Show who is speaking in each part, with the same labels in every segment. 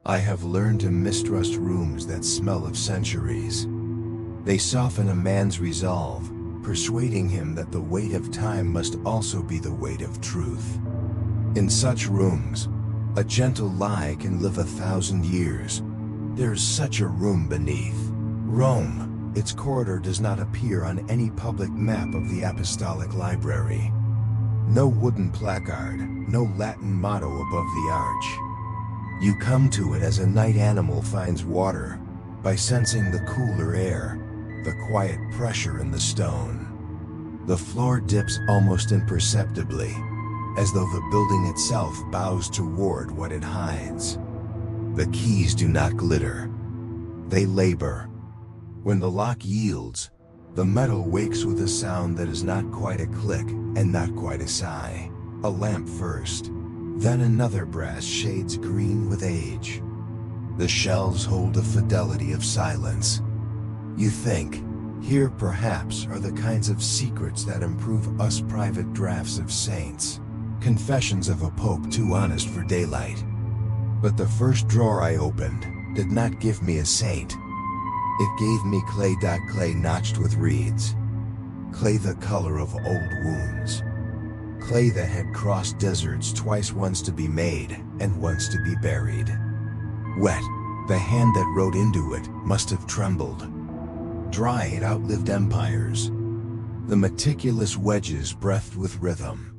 Speaker 1: I have learned to mistrust rooms that smell of centuries. They soften a man's resolve, persuading him that the weight of time must also be the weight of truth. In such rooms, a gentle lie can live 1,000 years. There is such a room beneath. Rome, its corridor does not appear on any public map of the Apostolic Library. No wooden placard, no Latin motto above the arch. You come to it as a night animal finds water, by sensing the cooler air, the quiet pressure in the stone. The floor dips almost imperceptibly, as though the building itself bows toward what it hides. The keys do not glitter. They labor. When the lock yields, the metal wakes with a sound that is not quite a click and not quite a sigh. A lamp first, then another brass shades green with age. The shelves hold a fidelity of silence. You think, here perhaps are the kinds of secrets that improve us private drafts of saints, confessions of a pope too honest for daylight. But the first drawer I opened did not give me a saint. It gave me clay notched with reeds. Clay the color of old wounds. Clay that had crossed deserts twice, once to be made and once to be buried. Wet, the hand that wrote into it must have trembled. Dry, it outlived empires. The meticulous wedges breathed with rhythm.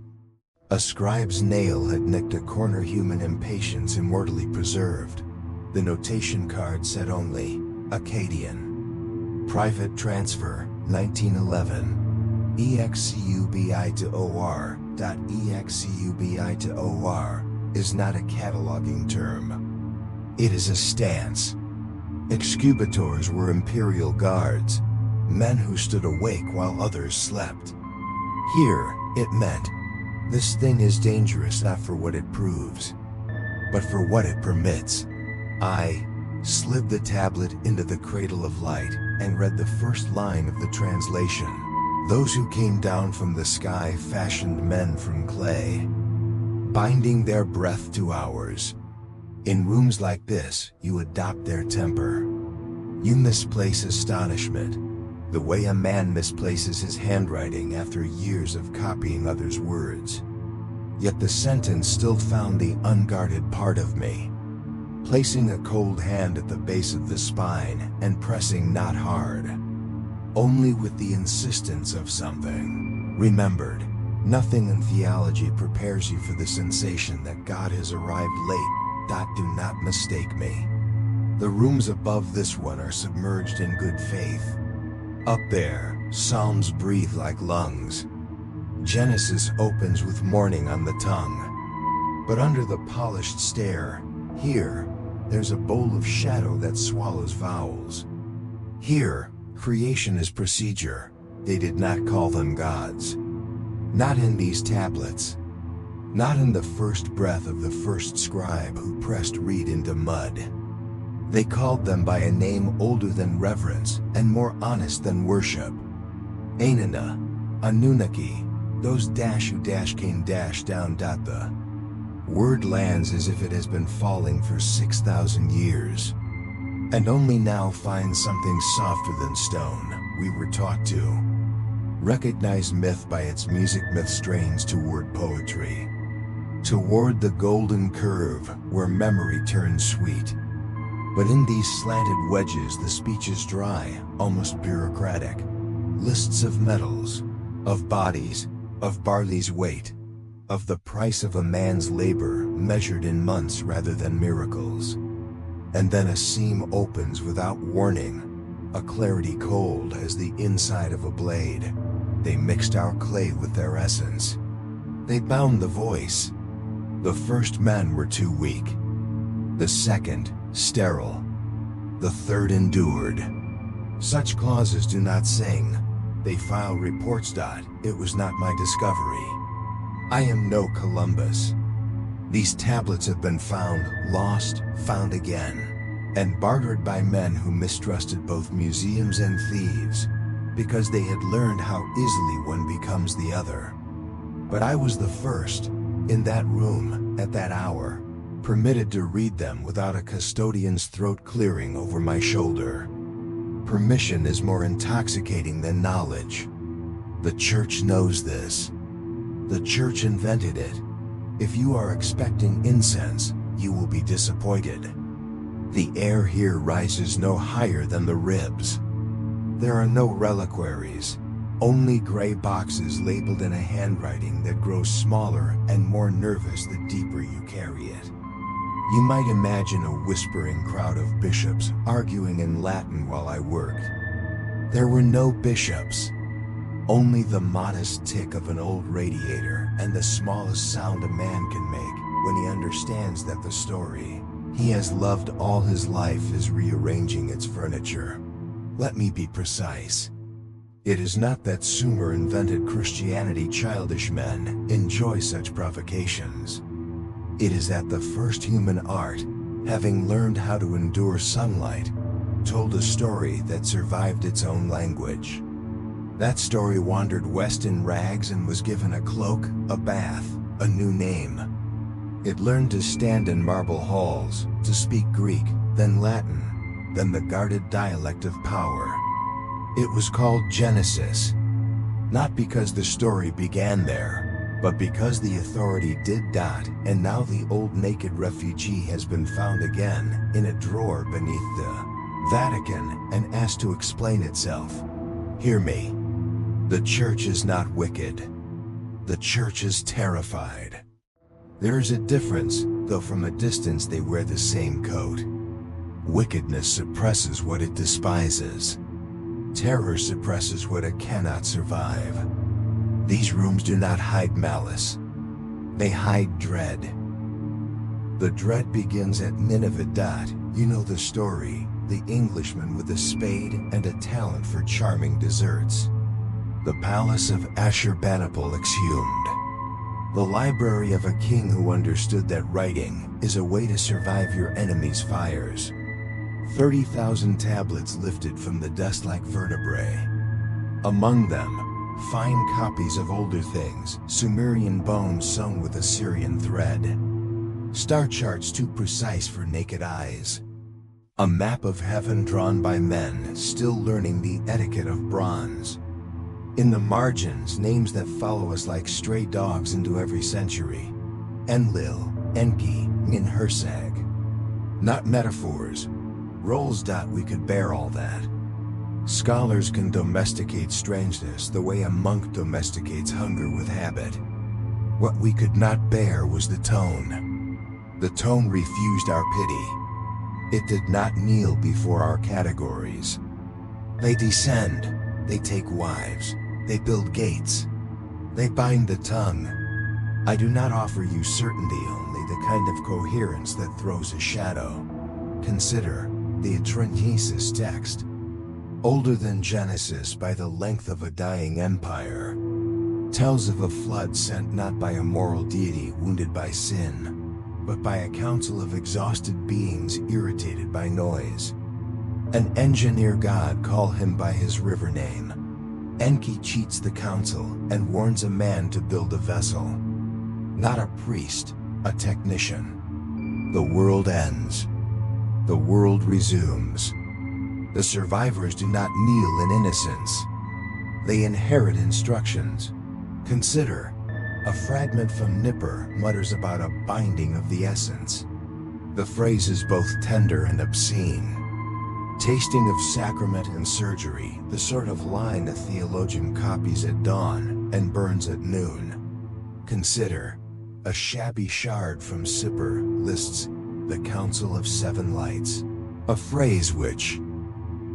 Speaker 1: A scribe's nail had nicked a corner, human impatience immortally preserved. The notation card said only, Akkadian. Private transfer, 1911. EXCUBI to OR. .EXCUBI to OR is not a cataloging term. It is a stance. Excubators were imperial guards, men who stood awake while others slept. Here, it meant, this thing is dangerous not for what it proves, but for what it permits. I slid the tablet into the cradle of light and read the first line of the translation. Those who came down from the sky fashioned men from clay, binding their breath to ours. In rooms like this, you adopt their temper. You misplace astonishment, the way a man misplaces his handwriting after years of copying others' words. Yet the sentence still found the unguarded part of me, placing a cold hand at the base of the spine and pressing not hard, only with the insistence of something remembered. Nothing in theology prepares you for the sensation that God has arrived late. Do not mistake me. The rooms above this one are submerged in good faith. Up there, Psalms breathe like lungs. Genesis opens with morning on the tongue. But under the polished stare, here, there's a bowl of shadow that swallows vowels. Here, creation is procedure. They did not call them gods. Not in these tablets. Not in the first breath of the first scribe who pressed reed into mud. They called them by a name older than reverence and more honest than worship. Anana, Anunnaki, those who came down. The word lands as if it has been falling for 6,000 years, and only now finds something softer than stone. We were taught to recognize myth by its music. Myth strains toward poetry, toward the golden curve where memory turns sweet. But in these slanted wedges the speech is dry, almost bureaucratic. Lists of metals, of bodies, of barley's weight, of the price of a man's labor measured in months rather than miracles. And then a seam opens without warning, a clarity cold as the inside of a blade. They mixed our clay with their essence. They bound the voice. The first men were too weak. The second, sterile. The third endured. Such clauses do not sing. They file reports. It was not my discovery. I am no Columbus. These tablets have been found, lost, found again, and bartered by men who mistrusted both museums and thieves, because they had learned how easily one becomes the other. But I was the first, in that room, at that hour. permitted to read them without a custodian's throat clearing over my shoulder. Permission is more intoxicating than knowledge. The Church knows this. The Church invented it. If you are expecting incense, you will be disappointed. The air here rises no higher than the ribs. There are no reliquaries, only gray boxes labeled in a handwriting that grows smaller and more nervous the deeper you carry it. You might imagine a whispering crowd of bishops arguing in Latin while I worked. There were no bishops, only the modest tick of an old radiator and the smallest sound a man can make when he understands that the story he has loved all his life is rearranging its furniture. Let me be precise. It is not that Sumer invented Christianity. Childish men enjoy such provocations. It is that the first human art, having learned how to endure sunlight, told a story that survived its own language. That story wandered west in rags and was given a cloak, a bath, a new name. It learned to stand in marble halls, to speak Greek, then Latin, then the guarded dialect of power. It was called Genesis, not because the story began there, but because the authority did. And now the old naked refugee has been found again in a drawer beneath the Vatican and asked to explain itself. Hear me. The Church is not wicked. The Church is terrified. There is a difference, though from a distance they wear the same coat. Wickedness suppresses what it despises. Terror suppresses what it cannot survive. These rooms do not hide malice. They hide dread. The dread begins at Nineveh. You know the story, the Englishman with a spade and a talent for charming desserts. The palace of Ashurbanipal exhumed. The library of a king who understood that writing is a way to survive your enemy's fires. 30,000 tablets lifted from the dust like vertebrae. Among them, fine copies of older things, Sumerian bones sewn with Assyrian thread. Star charts too precise for naked eyes. A map of heaven drawn by men still learning the etiquette of bronze. In the margins, names that follow us like stray dogs into every century. Enlil, Enki, Ninhursag. Not metaphors. Rolls. We could bear all that. Scholars can domesticate strangeness the way a monk domesticates hunger with habit. What we could not bear was the tone. The tone refused our pity. It did not kneel before our categories. They descend, they take wives, they build gates, they bind the tongue. I do not offer you certainty, only the kind of coherence that throws a shadow. Consider the Atrenesis text. Older than Genesis by the length of a dying empire, tells of a flood sent not by a moral deity wounded by sin, but by a council of exhausted beings irritated by noise. An engineer god, call him by his river name. Enki cheats the council and warns a man to build a vessel. Not a priest, a technician. The world ends. The world resumes. The survivors do not kneel in innocence. They inherit instructions. Consider, a fragment from Nippur mutters about a binding of the essence. The phrase is both tender and obscene. Tasting of sacrament and surgery, the sort of line a theologian copies at dawn and burns at noon. Consider, a shabby shard from Sippur lists the Council of Seven Lights, a phrase which,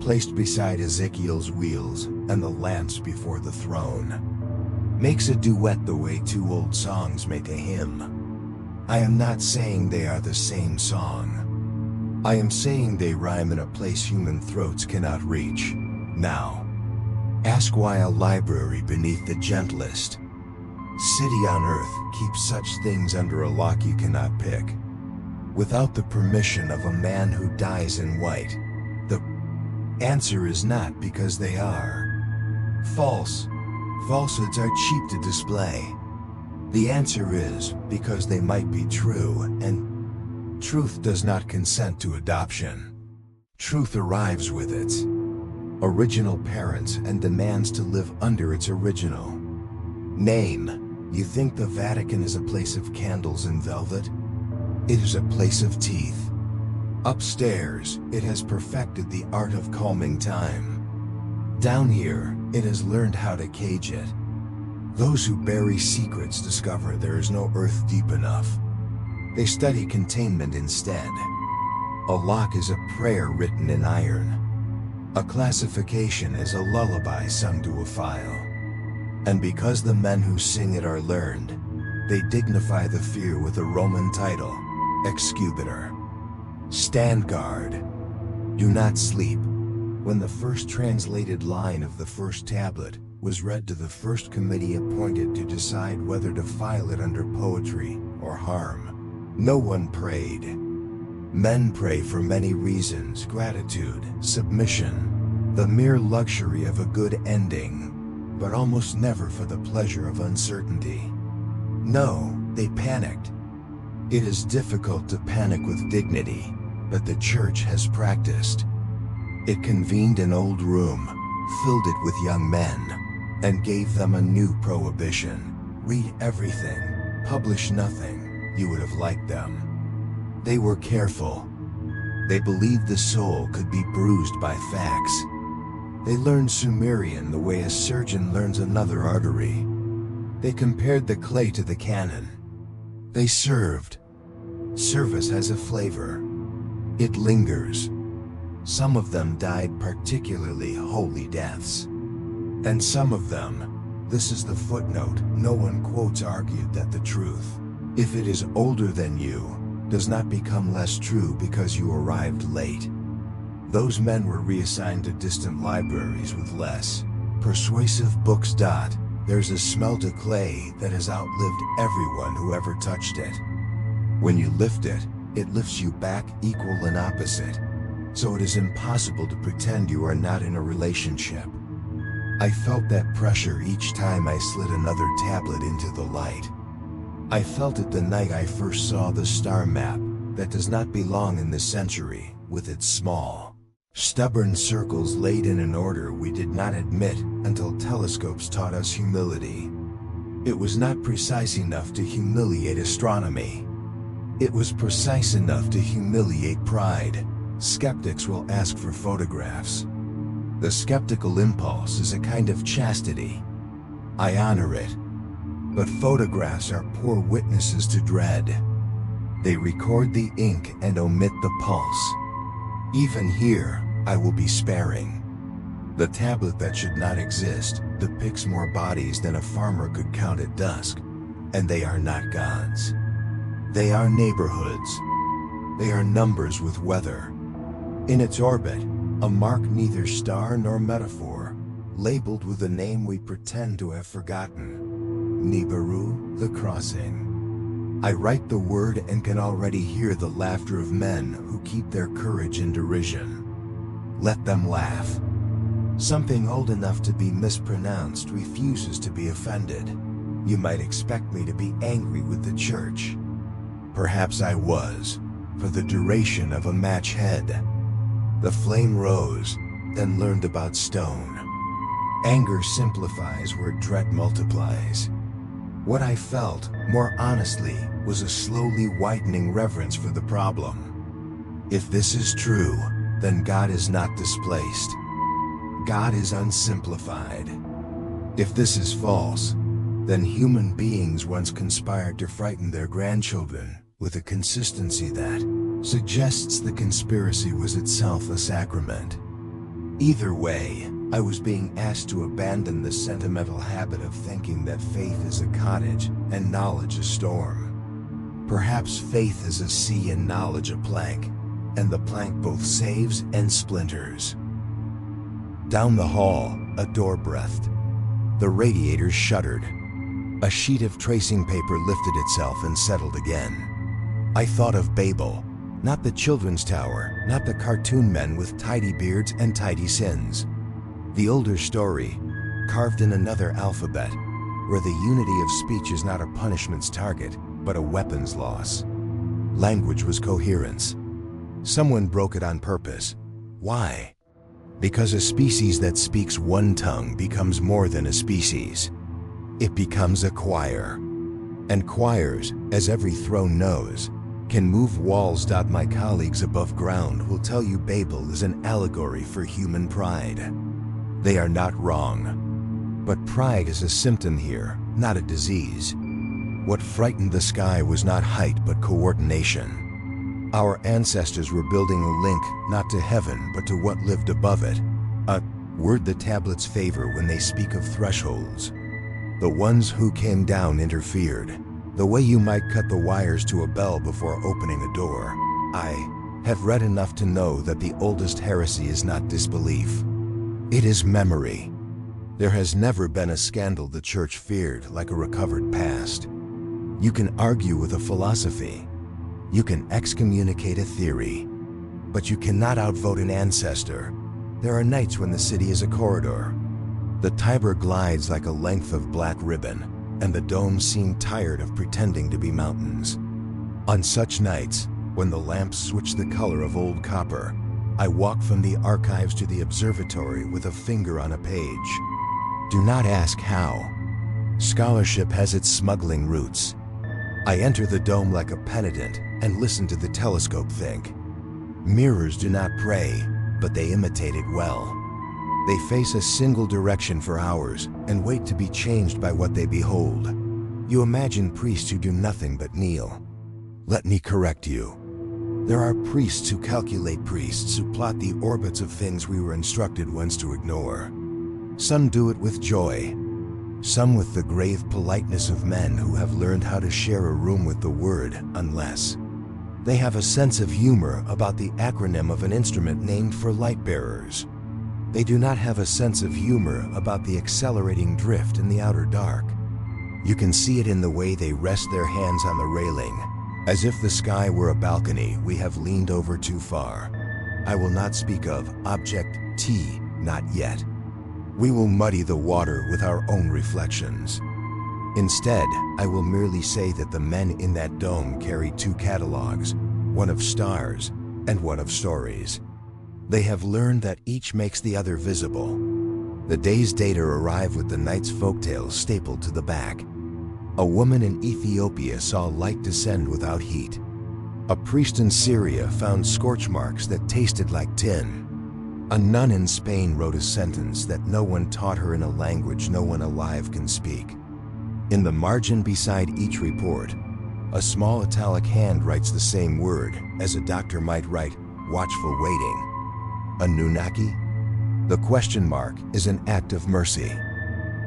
Speaker 1: placed beside Ezekiel's wheels and the lamps before the throne, makes a duet the way two old songs make a hymn. I am not saying they are the same song. I am saying they rhyme in a place human throats cannot reach. Now, ask why a library beneath the gentlest city on earth keeps such things under a lock you cannot pick. Without the permission of a man who dies in white, the answer is not because they are false. Falsehoods are cheap to display. The answer is because they might be true, and Truth does not consent to adoption. Truth arrives with its original parents and demands to live under its original name. You think the Vatican is a place of candles and velvet? It is a place of teeth. Upstairs, it has perfected the art of calming time. Down here, it has learned how to cage it. Those who bury secrets discover there is no earth deep enough. They study containment instead. A lock is a prayer written in iron. A classification is a lullaby sung to a file. And because the men who sing it are learned, they dignify the fear with a Roman title, excubitor. Stand guard. Do not sleep. When the first translated line of the first tablet was read to the first committee appointed to decide whether to file it under poetry or harm, no one prayed. Men pray for many reasons: gratitude, submission, the mere luxury of a good ending, but almost never for the pleasure of uncertainty. No, they panicked. It is difficult to panic with dignity, but the church has practiced. It convened an old room, filled it with young men, and gave them a new prohibition: read everything, publish nothing. You would have liked them. They were careful. They believed the soul could be bruised by facts. They learned Sumerian the way a surgeon learns another artery. They compared the clay to the cannon. They served. Service has a flavor. It lingers. Some of them died particularly holy deaths. And some of them, this is the footnote, no one quotes, argued that the truth, if it is older than you, does not become less true because you arrived late. Those men were reassigned to distant libraries with less persuasive books. There's a smell to clay that has outlived everyone who ever touched it. When you lift it, it lifts you back, equal and opposite. So it is impossible to pretend you are not in a relationship. I felt that pressure each time I slid another tablet into the light. I felt it the night I first saw the star map that does not belong in this century, with its small, stubborn circles laid in an order we did not admit until telescopes taught us humility. It was not precise enough to humiliate astronomy. It was precise enough to humiliate pride. Skeptics will ask for photographs. The skeptical impulse is a kind of chastity. I honor it. But photographs are poor witnesses to dread. They record the ink and omit the pulse. Even here, I will be sparing. The tablet that should not exist depicts more bodies than a farmer could count at dusk, and they are not gods. They are neighborhoods. They are numbers with weather. In its orbit, a mark neither star nor metaphor, labeled with a name we pretend to have forgotten. Nibiru, the crossing. I write the word and can already hear the laughter of men who keep their courage in derision. Let them laugh. Something old enough to be mispronounced refuses to be offended. You might expect me to be angry with the church. Perhaps I was, for the duration of a match head. The flame rose, then learned about stone. Anger simplifies where dread multiplies. What I felt, more honestly, was a slowly widening reverence for the problem. If this is true, then God is not displaced. God is unsimplified. If this is false, then human beings once conspired to frighten their grandchildren with a consistency that suggests the conspiracy was itself a sacrament. Either way, I was being asked to abandon the sentimental habit of thinking that faith is a cottage and knowledge a storm. Perhaps faith is a sea and knowledge a plank, and the plank both saves and splinters. Down the hall, a door breathed. The radiators shuddered. A sheet of tracing paper lifted itself and settled again. I thought of Babel, not the children's tower, not the cartoon men with tidy beards and tidy sins. The older story, carved in another alphabet, where the unity of speech is not a punishment's target, but a weapon's loss. Language was coherence. Someone broke it on purpose. Why? Because a species that speaks one tongue becomes more than a species. It becomes a choir. And choirs, as every throne knows, can move walls. My colleagues above ground will tell you Babel is an allegory for human pride. They are not wrong. But pride is a symptom here, not a disease. What frightened the sky was not height but coordination. Our ancestors were building a link not to heaven but to what lived above it. A word the tablets favor when they speak of thresholds. The ones who came down interfered, the way you might cut the wires to a bell before opening a door. I have read enough to know that the oldest heresy is not disbelief. It is memory. There has never been a scandal the church feared like a recovered past. You can argue with a philosophy. You can excommunicate a theory. But you cannot outvote an ancestor. There are nights when the city is a corridor. The Tiber glides like a length of black ribbon, and the domes seem tired of pretending to be mountains. On such nights, when the lamps switch the color of old copper, I walk from the archives to the observatory with a finger on a page. Do not ask how. Scholarship has its smuggling roots. I enter the dome like a penitent and listen to the telescope think. Mirrors do not pray, but they imitate it well. They face a single direction for hours and wait to be changed by what they behold. You imagine priests who do nothing but kneel. Let me correct you. There are priests who calculate priests who plot the orbits of things we were instructed once to ignore. Some do it with joy. Some with the grave politeness of men who have learned how to share a room with the word, unless. They have a sense of humor about the acronym of an instrument named for light bearers. They do not have a sense of humor about the accelerating drift in the outer dark. You can see it in the way they rest their hands on the railing, as if the sky were a balcony we have leaned over too far. I will not speak of object T, not yet. We will muddy the water with our own reflections. Instead, I will merely say that the men in that dome carry two catalogs, one of stars and one of stories. They have learned that each makes the other visible. The day's data arrive with the night's folktales stapled to the back. A woman in Ethiopia saw light descend without heat. A priest in Syria found scorch marks that tasted like tin. A nun in Spain wrote a sentence that no one taught her in a language no one alive can speak. In the margin beside each report, a small italic hand writes the same word as a doctor might write, watchful waiting. Anunnaki? The question mark is an act of mercy.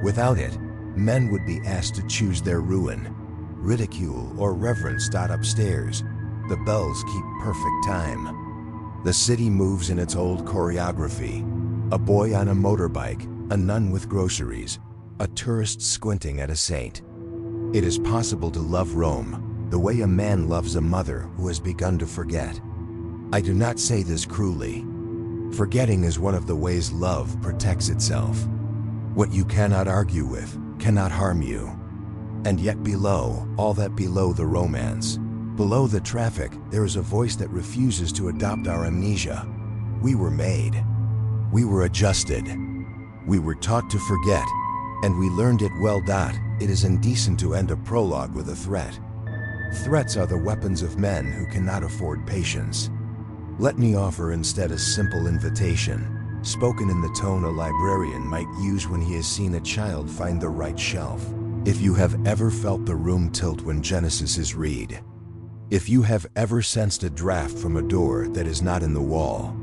Speaker 1: Without it, men would be asked to choose their ruin, ridicule or reverence. Upstairs, the bells keep perfect time. The city moves in its old choreography. A boy on a motorbike, a nun with groceries, a tourist squinting at a saint. It is possible to love Rome the way a man loves a mother who has begun to forget. I do not say this cruelly. Forgetting is one of the ways love protects itself. What you cannot argue with cannot harm you. And yet below, all that below the romance, below the traffic, there is a voice that refuses to adopt our amnesia. We were made. We were adjusted. We were taught to forget, and we learned it well. It is indecent to end a prologue with a threat. Threats are the weapons of men who cannot afford patience. Let me offer instead a simple invitation, spoken in the tone a librarian might use when he has seen a child find the right shelf. If you have ever felt the room tilt when Genesis is read, if you have ever sensed a draft from a door that is not in the wall,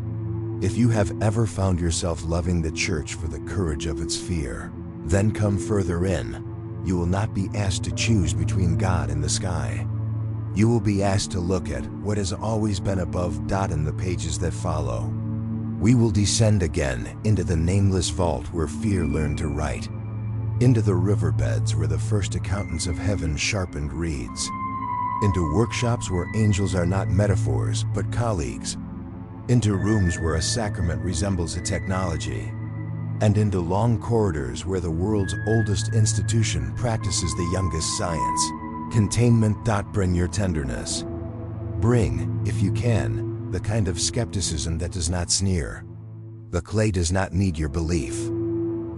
Speaker 1: if you have ever found yourself loving the church for the courage of its fear, then come further in. You will not be asked to choose between God and the sky. You will be asked to look at what has always been above. In the pages that follow, we will descend again into the nameless vault where fear learned to write, into the riverbeds where the first accountants of heaven sharpened reeds, into workshops where angels are not metaphors but colleagues, into rooms where a sacrament resembles a technology, and into long corridors where the world's oldest institution practices the youngest science. Containment. Bring your tenderness. Bring, if you can, the kind of skepticism that does not sneer. The clay does not need your belief.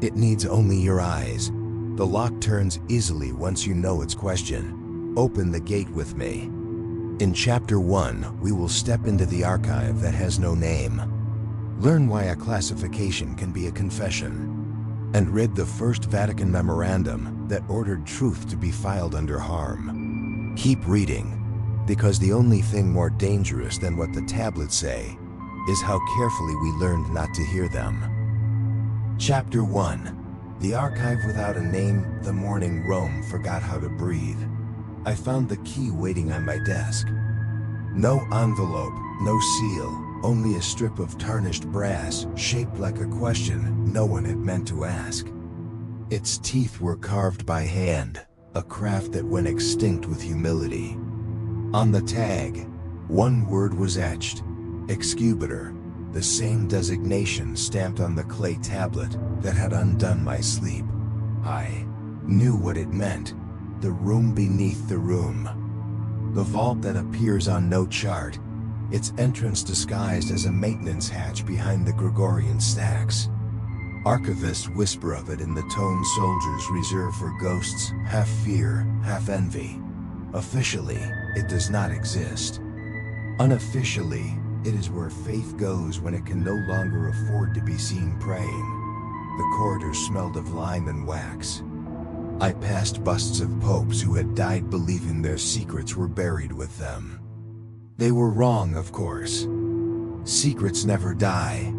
Speaker 1: It needs only your eyes. The lock turns easily once you know its question. Open the gate with me. In Chapter 1, we will step into the archive that has no name. Learn why a classification can be a confession. And read the First Vatican Memorandum that ordered truth to be filed under harm. Keep reading, because the only thing more dangerous than what the tablets say is how carefully we learned not to hear them. Chapter 1. The Archive Without a Name. The morning Rome forgot how to breathe. I found the key waiting on my desk. No envelope, no seal, only a strip of tarnished brass shaped like a question no one had meant to ask. Its teeth were carved by hand, a craft that went extinct with humility. On the tag, one word was etched: excubitor, the same designation stamped on the clay tablet that had undone my sleep. I knew what it meant. The room beneath the room. The vault that appears on no chart, its entrance disguised as a maintenance hatch behind the Gregorian stacks. Archivists whisper of it in the tone soldiers reserve for ghosts, half fear, half envy. Officially, it does not exist. Unofficially, it is where faith goes when it can no longer afford to be seen praying. The corridors smelled of lime and wax. I passed busts of popes who had died believing their secrets were buried with them. They were wrong, of course. Secrets never die.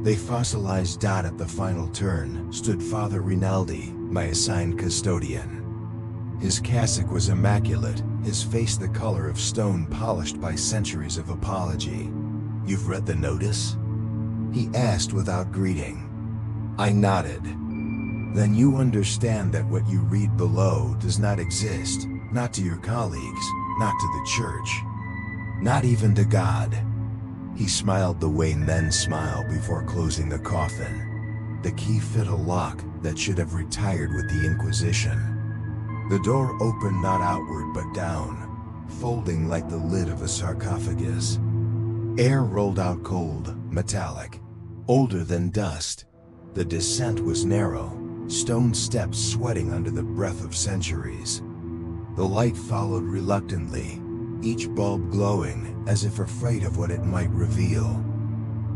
Speaker 1: They fossilized. At the final turn stood Father Rinaldi, my assigned custodian. His cassock was immaculate, his face the color of stone polished by centuries of apology. "You've read the notice?" he asked without greeting. I nodded. "Then you understand that what you read below does not exist, not to your colleagues, not to the church, not even to God." He smiled the way men smile before closing the coffin. The key fit a lock that should have retired with the Inquisition. The door opened not outward but down, folding like the lid of a sarcophagus. Air rolled out cold, metallic, older than dust. The descent was narrow, stone steps sweating under the breath of centuries. The light followed reluctantly, each bulb glowing as if afraid of what it might reveal.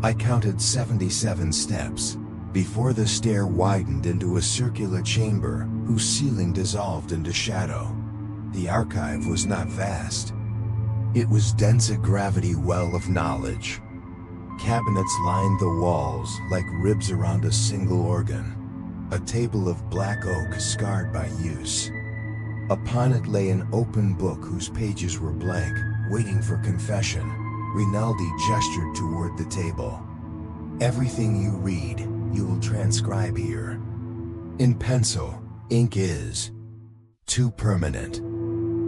Speaker 1: I counted 77 steps before the stair widened into a circular chamber whose ceiling dissolved into shadow. The archive was not vast. It was dense, a gravity well of knowledge. Cabinets lined the walls like ribs around a single organ. A table of black oak scarred by use. Upon it lay an open book whose pages were blank, waiting for confession. Rinaldi gestured toward the table. "Everything you read, you will transcribe here. In pencil, ink is too permanent."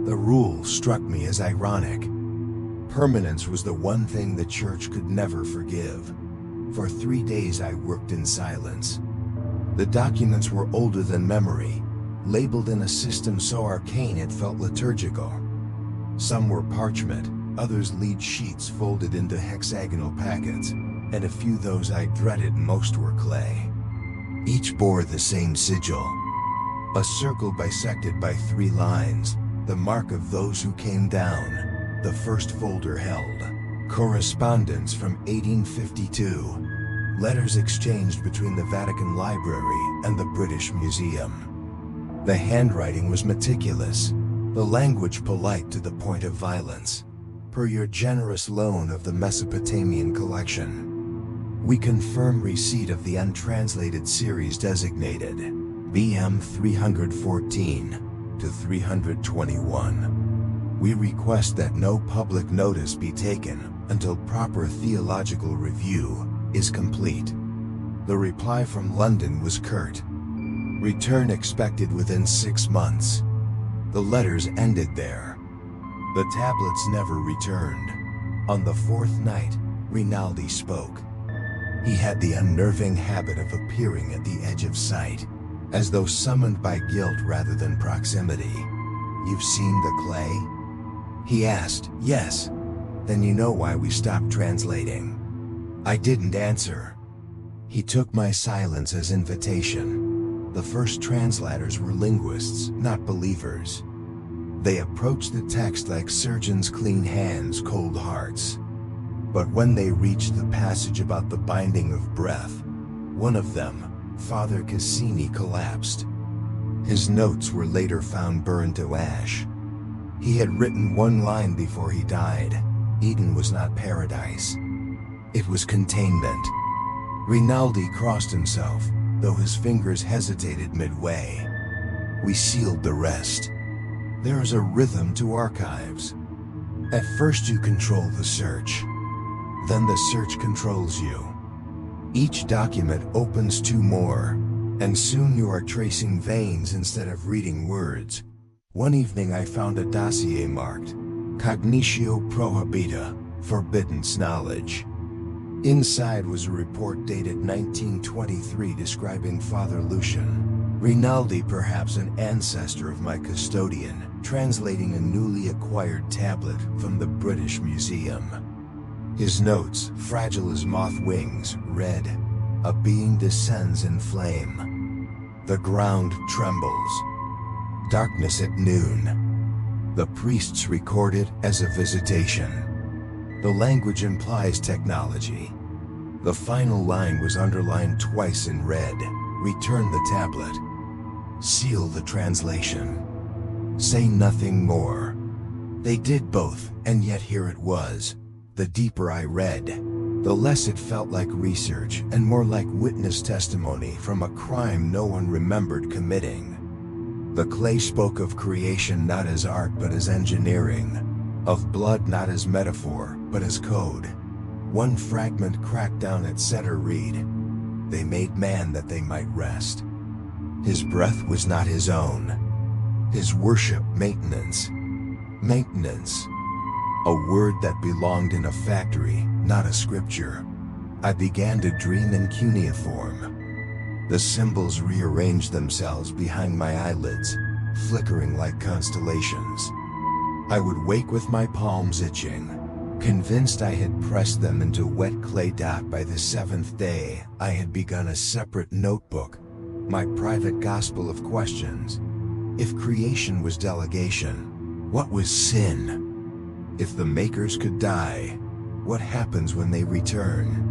Speaker 1: The rule struck me as ironic. Permanence was the one thing the church could never forgive. For 3 days I worked in silence. The documents were older than memory, labeled in a system so arcane it felt liturgical. Some were parchment, others lead sheets folded into hexagonal packets, and a few those I dreaded most were clay. Each bore the same sigil. A circle bisected by 3 lines, the mark of those who came down. The first folder held correspondence from 1852. Letters exchanged between the Vatican Library and the British Museum. The handwriting was meticulous, the language polite to the point of violence. "Per your generous loan of the Mesopotamian collection, we confirm receipt of the untranslated series designated BM 314 to 321. We request that no public notice be taken until proper theological review is complete." The reply from London was curt. "Return expected within 6 months." The letters ended there. The tablets never returned. On the 4th night, Rinaldi spoke. He had the unnerving habit of appearing at the edge of sight, as though summoned by guilt rather than proximity. "You've seen the clay?" he asked. "Yes, Then you know why we stopped translating." I didn't answer. He took my silence as invitation. The first translators were linguists, not believers. They approached the text like surgeons clean hands, cold hearts. But when they reached the passage about the binding of breath, one of them, Father Cassini, collapsed. His notes were later found burned to ash. He had written one line before he died: "Eden was not paradise. It was containment." Rinaldi crossed himself, though his fingers hesitated midway. We sealed the rest. There is a rhythm to archives. At first you control the search. Then the search controls you. Each document opens two more, and soon you are tracing veins instead of reading words. One evening I found a dossier marked Cognitio Prohibita, Forbidden Knowledge. Inside was a report dated 1923 describing Father Lucian, Rinaldi, perhaps an ancestor of my custodian, translating a newly acquired tablet from the British Museum. His notes, fragile as moth wings, read, "A being descends in flame. The ground trembles. Darkness at noon." The priests record it as a visitation. The language implies technology. The final line was underlined twice in red: "Return the tablet. Seal the translation. Say nothing more." They did both, and yet here it was. The deeper I read, the less it felt like research and more like witness testimony from a crime no one remembered committing. The clay spoke of creation not as art but as engineering, of blood not as metaphor but as code. One fragment cracked down at Setter Reed: "They made man that they might rest." His breath was not his own. His worship maintenance. Maintenance. A word that belonged in a factory, not a scripture. I began to dream in cuneiform. The symbols rearranged themselves behind my eyelids, flickering like constellations. I would wake with my palms itching, convinced I had pressed them into wet clay. By the seventh day, I had begun a separate notebook, my private gospel of questions. If creation was delegation, what was sin? If the makers could die, what happens when they return?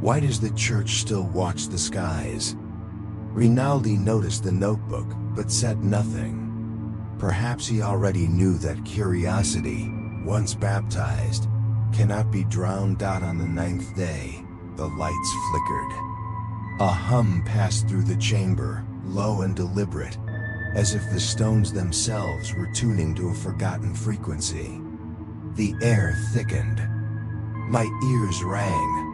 Speaker 1: Why does the church still watch the skies? Rinaldi noticed the notebook, but said nothing. Perhaps he already knew that curiosity, once baptized, cannot be drowned out. On the ninth day, the lights flickered. A hum passed through the chamber, low and deliberate, as if the stones themselves were tuning to a forgotten frequency. The air thickened. My ears rang.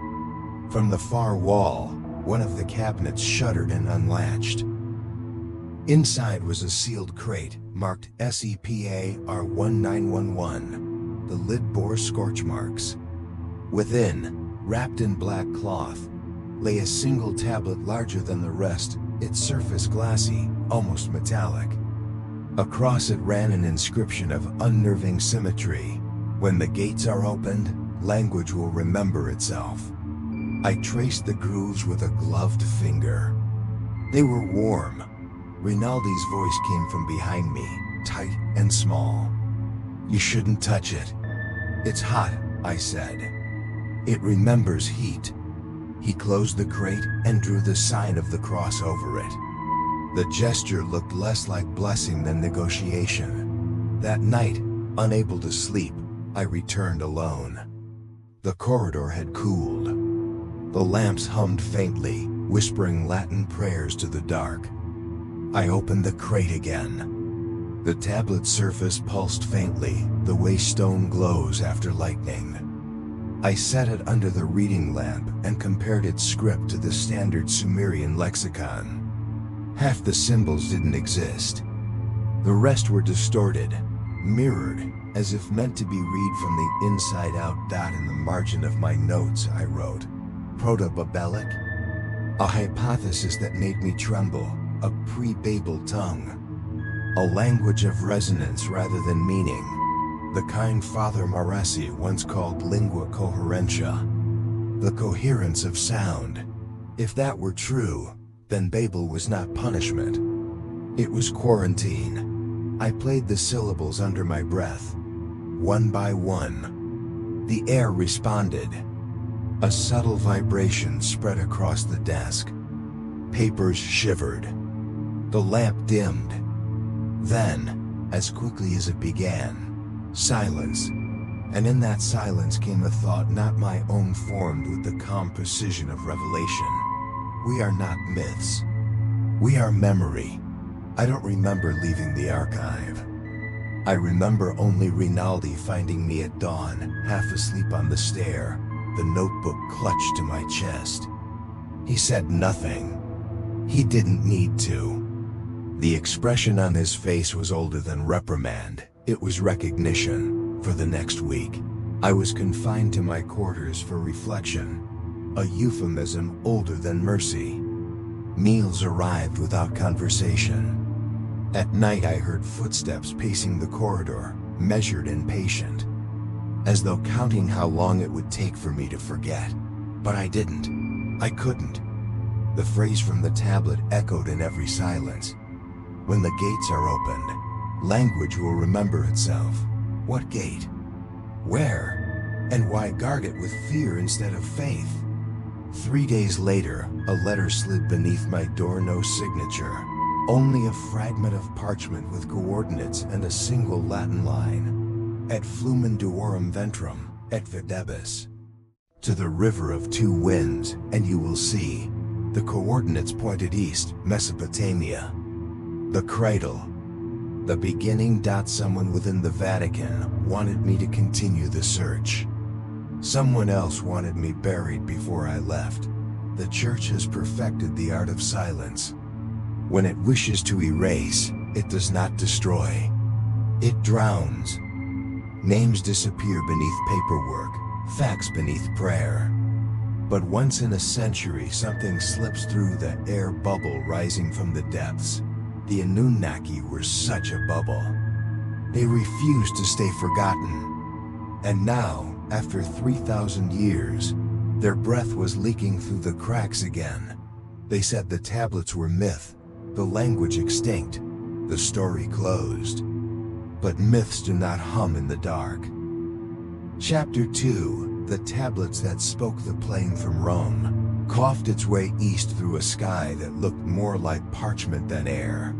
Speaker 1: From the far wall, one of the cabinets shuddered and unlatched. Inside was a sealed crate, marked SEPAR1911. The lid bore scorch marks. Within, wrapped in black cloth, lay a single tablet larger than the rest, its surface glassy, almost metallic. Across it ran an inscription of unnerving symmetry: "When the gates are opened, language will remember itself." I traced the grooves with a gloved finger. They were warm. Rinaldi's voice came from behind me, tight and small. "You shouldn't touch it. It's hot," I said. "It remembers heat." He closed the crate and drew the sign of the cross over it. The gesture looked less like blessing than negotiation. That night, unable to sleep, I returned alone. The corridor had cooled. The lamps hummed faintly, whispering Latin prayers to the dark. I opened the crate again. The tablet surface pulsed faintly, the way stone glows after lightning. I set it under the reading lamp and compared its script to the standard Sumerian lexicon. Half the symbols didn't exist. The rest were distorted, mirrored, as if meant to be read from the inside out. In the margin of my notes I wrote, "Proto-Babelic? A hypothesis that made me tremble, a pre-Babel tongue. A language of resonance rather than meaning. the kind Father Marassi once called lingua coherentia, the coherence of sound. If that were true, then Babel was not punishment. It was quarantine. I played the syllables under my breath, one by one. The air responded. A subtle vibration spread across the desk. Papers shivered. The lamp dimmed. Then, as quickly as it began, silence. And in that silence came a thought not my own, formed with the calm precision of revelation. We are not myths. We are memory. I don't remember leaving the archive. I remember only Rinaldi finding me at dawn, half asleep on the stair, the notebook clutched to my chest. He said nothing. He didn't need to. The expression on his face was older than reprimand. It was recognition. For the next week, I was confined to my quarters for reflection, a euphemism older than mercy. Meals arrived without conversation. At night I heard footsteps pacing the corridor, measured and patient, as though counting how long it would take for me to forget. But I didn't. I couldn't. The phrase from the tablet echoed in every silence. When the gates are opened, language will remember itself. What gate? Where? And why guard it with fear instead of faith? 3 days later, a letter slid beneath my door, no signature. Only a fragment of parchment with coordinates and a single Latin line. Et flumen duorum ventrum, et videbis. To the river of two winds, and you will see. The coordinates pointed east, Mesopotamia. The cradle. The beginning. Someone within the Vatican wanted me to continue the search. Someone else wanted me buried before I left. The Church has perfected the art of silence. When it wishes to erase, it does not destroy. It drowns. Names disappear beneath paperwork, facts beneath prayer. But once in a century something slips through the air bubble rising from the depths. The Anunnaki were such a bubble. They refused to stay forgotten. And now, after 3,000 years, their breath was leaking through the cracks again. They said the tablets were myth, the language extinct, the story closed. But myths do not hum in the dark. Chapter 2, The Tablets That Spoke. The plane from Rome coughed its way east through a sky that looked more like parchment than air.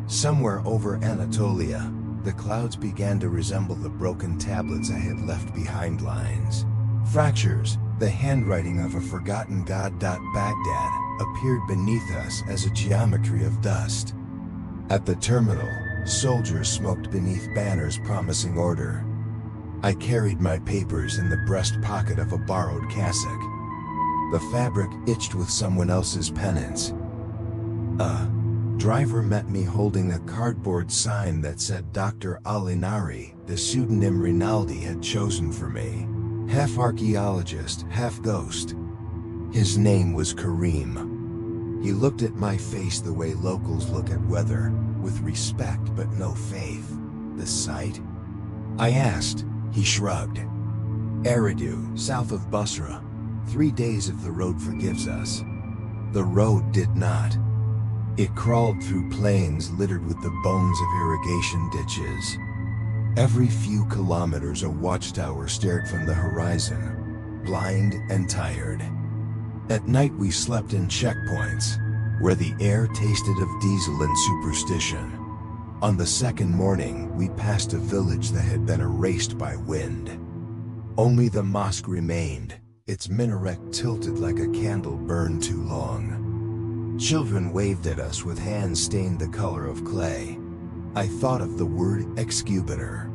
Speaker 1: Somewhere over Anatolia, the clouds began to resemble the broken tablets I had left behind. Lines, fractures, the handwriting of a forgotten god. Baghdad appeared beneath us as a geometry of dust. At the terminal, soldiers smoked beneath banners promising order. I carried my papers in the breast pocket of a borrowed cassock. The fabric itched with someone else's penance. A driver met me holding a cardboard sign that said Dr. Alinari, the pseudonym Rinaldi had chosen for me. Half archaeologist, half ghost. His name was Kareem. He looked at my face the way locals look at weather, with respect but no faith. The sight? I asked. He shrugged. Eridu, south of Basra. 3 days if the road forgives us. The road did not. It crawled through plains littered with the bones of irrigation ditches. Every few kilometers a watchtower stared from the horizon, blind and tired. At night we slept in checkpoints, where the air tasted of diesel and superstition. On the second morning, we passed a village that had been erased by wind. Only the mosque remained, its minaret tilted like a candle burned too long. Children waved at us with hands stained the color of clay. I thought of the word excubator.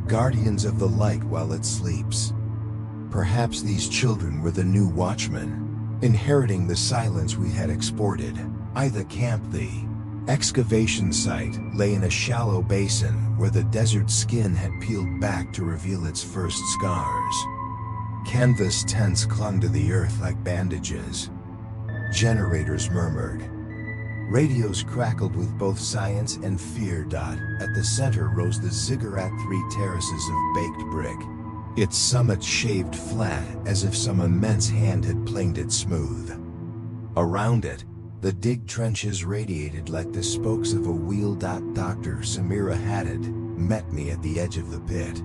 Speaker 1: Guardians of the light while it sleeps. Perhaps these children were the new watchmen, inheriting the silence we had exported. The camp, the excavation site, lay in a shallow basin where the desert skin had peeled back to reveal its first scars. Canvas tents clung to the earth like bandages. Generators murmured. Radios crackled with both science and fear. At the center rose the ziggurat, 3 terraces of baked brick, its summit shaved flat as if some immense hand had planed it smooth. Around it, the dig trenches radiated like the spokes of a wheel. Dr. Samira Haddad met me at the edge of the pit.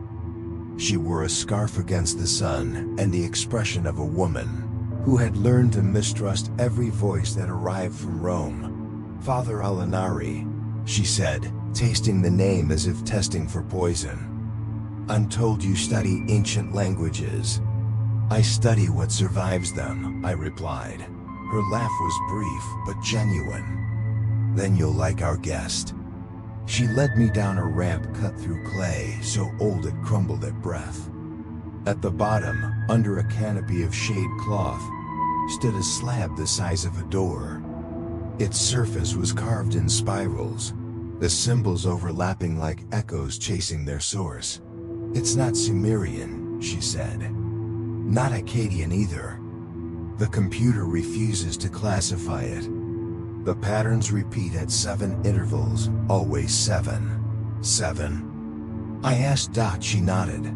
Speaker 1: She wore a scarf against the sun and the expression of a woman who had learned to mistrust every voice that arrived from Rome. Father Alinari, she said, tasting the name as if testing for poison. I'm told you study ancient languages. I study what survives them, I replied. Her laugh was brief but genuine. Then you'll like our guest. She led me down a ramp cut through clay so old it crumbled at breath. At the bottom, under a canopy of shade cloth, stood a slab the size of a door. Its surface was carved in spirals, the symbols overlapping like echoes chasing their source. It's not Sumerian, she said. Not Akkadian either. The computer refuses to classify it. The patterns repeat at 7 intervals, always 7. 7? I asked. She nodded.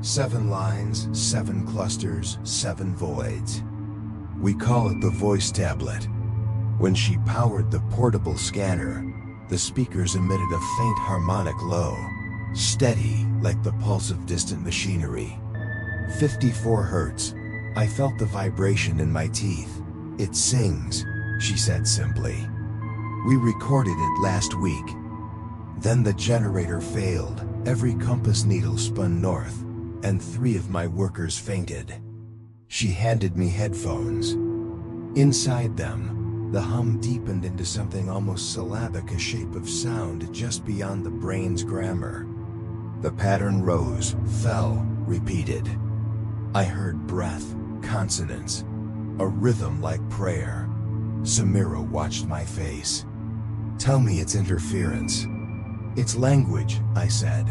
Speaker 1: 7 lines, 7 clusters, 7 voids. We call it the voice tablet. When she powered the portable scanner, the speakers emitted a faint harmonic low, steady like the pulse of distant machinery. 54 hertz. I felt the vibration in my teeth. It sings, she said simply. We recorded it last week. Then the generator failed, every compass needle spun north, and 3 of my workers fainted. She handed me headphones. Inside them, the hum deepened into something almost syllabic, a shape of sound just beyond the brain's grammar. The pattern rose, fell, repeated. I heard breath, consonants, a rhythm like prayer. Samira watched my face. Tell me it's interference. It's language, I said.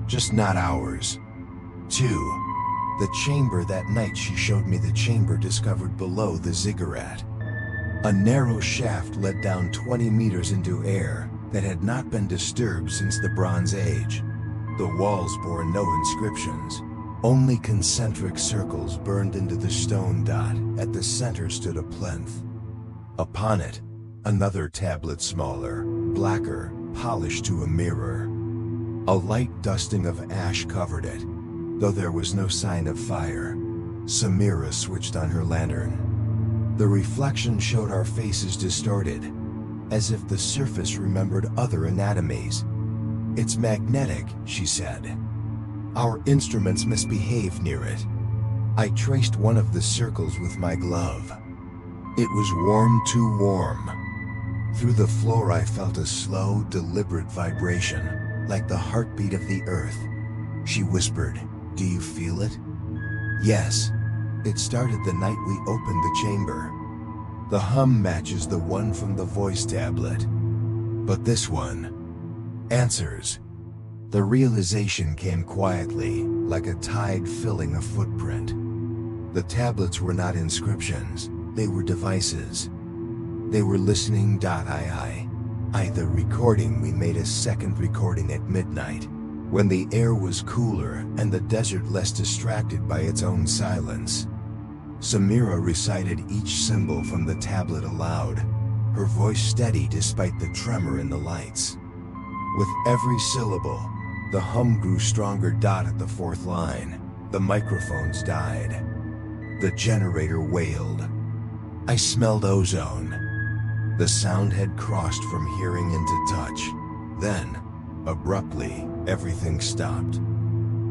Speaker 1: Just not ours. 2. The chamber. That night she showed me the chamber discovered below the ziggurat. A narrow shaft led down 20 meters into air that had not been disturbed since the Bronze Age. The walls bore no inscriptions. Only concentric circles burned into the stone. At the center stood a plinth. Upon it, another tablet, smaller, blacker, polished to a mirror. A light dusting of ash covered it, though there was no sign of fire. Samira switched on her lantern. The reflection showed our faces distorted, as if the surface remembered other anatomies. It's magnetic, she said. Our instruments misbehaved near it. I traced one of the circles with my glove. It was warm, too warm. Through the floor I felt a slow, deliberate vibration, like the heartbeat of the earth. She whispered, "Do you feel it?" Yes. It started the night we opened the chamber. The hum matches the one from the voice tablet. But this one answers. The realization came quietly, like a tide filling a footprint. The tablets were not inscriptions, they were devices. They were listening. The recording. We made a second recording at midnight, when the air was cooler and the desert less distracted by its own silence. Samira recited each symbol from the tablet aloud, her voice steady despite the tremor in the lights. With every syllable, the hum grew stronger. At the 4th line, the microphones died. The generator wailed. I smelled ozone. The sound had crossed from hearing into touch. Then, abruptly, everything stopped.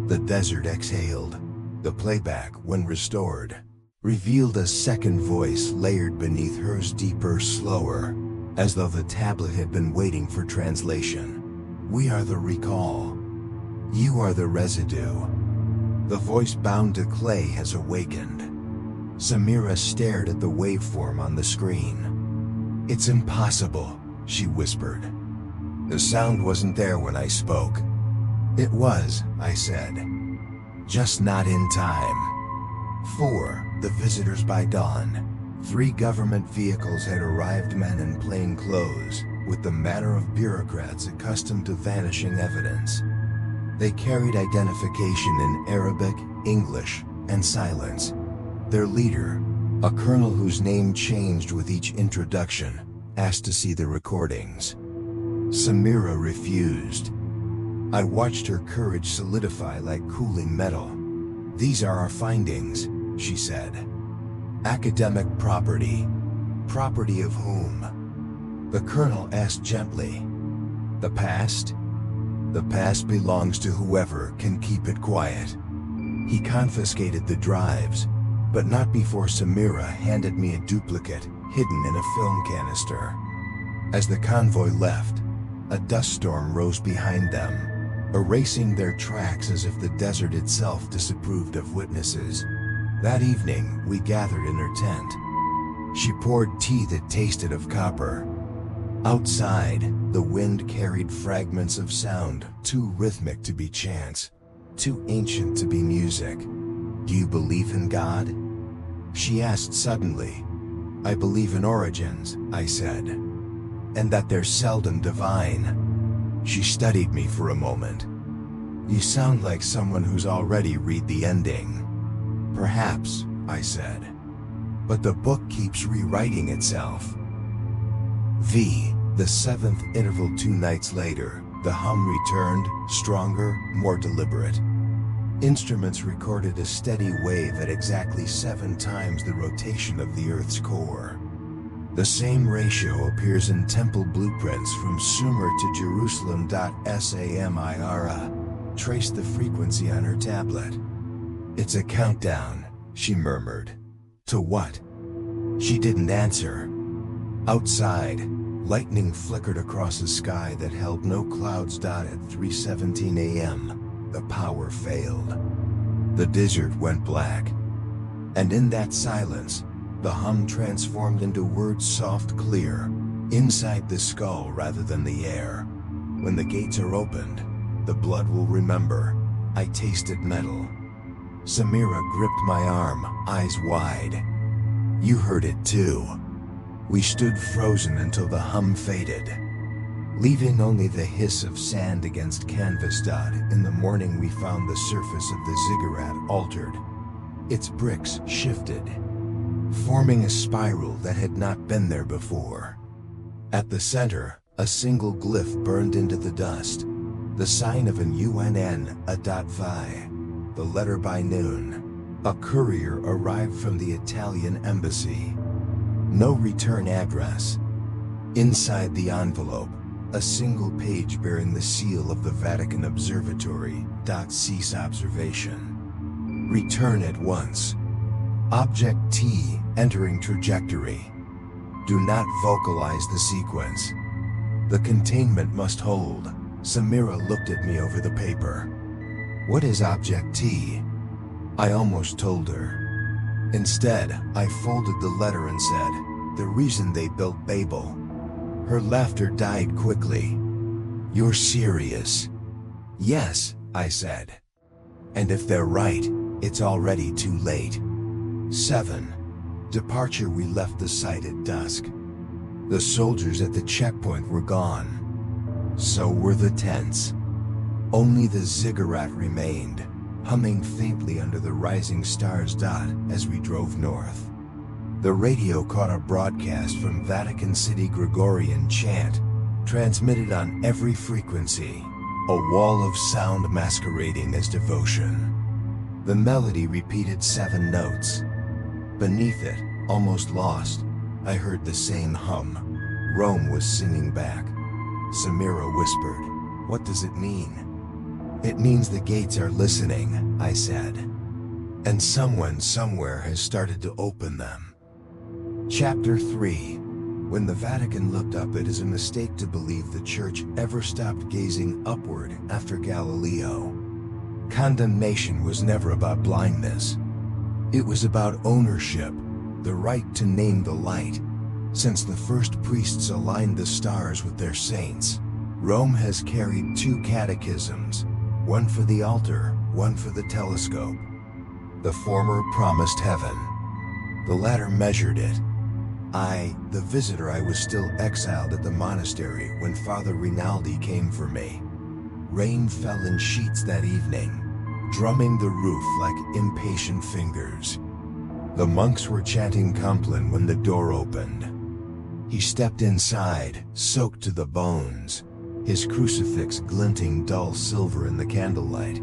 Speaker 1: The desert exhaled. The playback, when restored, revealed a second voice layered beneath hers, deeper, slower, as though the tablet had been waiting for translation. We are the recall. You are the residue. The voice bound to clay has awakened. Samira stared at the waveform on the screen. It's impossible, she whispered. The sound wasn't there when I spoke. It was, I said. Just not in time. 4. The visitors by dawn. 3 government vehicles had arrived, men in plain clothes, with the manner of bureaucrats accustomed to vanishing evidence. They carried identification in Arabic, English, and silence. Their leader, a colonel whose name changed with each introduction, asked to see the recordings. Samira refused. I watched her courage solidify like cooling metal. "These are our findings," she said. "Academic property. Property of whom?" The colonel asked gently. "The past? The past belongs to whoever can keep it quiet." He confiscated the drives, but not before Samira handed me a duplicate hidden in a film canister. As the convoy left, a dust storm rose behind them, erasing their tracks as if the desert itself disapproved of witnesses. That evening, we gathered in her tent. She poured tea that tasted of copper. Outside, the wind carried fragments of sound, too rhythmic to be chants, too ancient to be music. "Do you believe in God?" she asked suddenly. "I believe in origins," I said, "and that they're seldom divine." She studied me for a moment. "You sound like someone who's already read the ending." "Perhaps," I said, "but the book keeps rewriting itself." The 7th interval 2 nights later, the hum returned, stronger, more deliberate. Instruments recorded a steady wave at exactly 7 times the rotation of the Earth's core. The same ratio appears in temple blueprints from Sumer to Jerusalem. Samira traced the frequency on her tablet. "It's a countdown," she murmured. "To what?" She didn't answer. Outside, lightning flickered across a sky that held no clouds. At 3:17 a.m., the power failed. The desert went black. And in that silence, the hum transformed into words, soft, clear, inside the skull rather than the air. "When the gates are opened, the blood will remember. I tasted metal." Samira gripped my arm, eyes wide. "You heard it too." We stood frozen until the hum faded, leaving only the hiss of sand against canvas. In the morning we found the surface of the ziggurat altered. Its bricks shifted, forming a spiral that had not been there before. At the center, a single glyph burned into the dust, the sign of an UNN, a.vi. The letter by noon. A courier arrived from the Italian embassy. No return address. Inside the envelope, a single page bearing the seal of the Vatican Observatory. Cease observation. Return at once. Object T entering trajectory. Do not vocalize the sequence. The containment must hold. Samira looked at me over the paper. "What is Object T?" I almost told her. Instead, I folded the letter and said, "The reason they built Babel." Her laughter died quickly. "You're serious?" "Yes," I said. "And if they're right, it's already too late." 7. Departure. We left the site at dusk. The soldiers at the checkpoint were gone. So were the tents. Only the ziggurat remained, humming faintly under the rising stars. As we drove north, the radio caught a broadcast from Vatican City. Gregorian chant, transmitted on every frequency, a wall of sound masquerading as devotion. The melody repeated 7 notes. Beneath it, almost lost, I heard the same hum. Rome was singing back. Samira whispered, "What does it mean?" "It means the gates are listening," I said. "And someone somewhere has started to open them." Chapter 3. When the Vatican looked up, it is a mistake to believe the Church ever stopped gazing upward after Galileo. Condemnation was never about blindness. It was about ownership, the right to name the light. Since the first priests aligned the stars with their saints, Rome has carried 2 catechisms, one for the altar, one for the telescope. The former promised heaven. The latter measured it. The visitor, I was still exiled at the monastery when Father Rinaldi came for me. Rain fell in sheets that evening, drumming the roof like impatient fingers. The monks were chanting Compline when the door opened. He stepped inside, soaked to the bones, his crucifix glinting dull silver in the candlelight.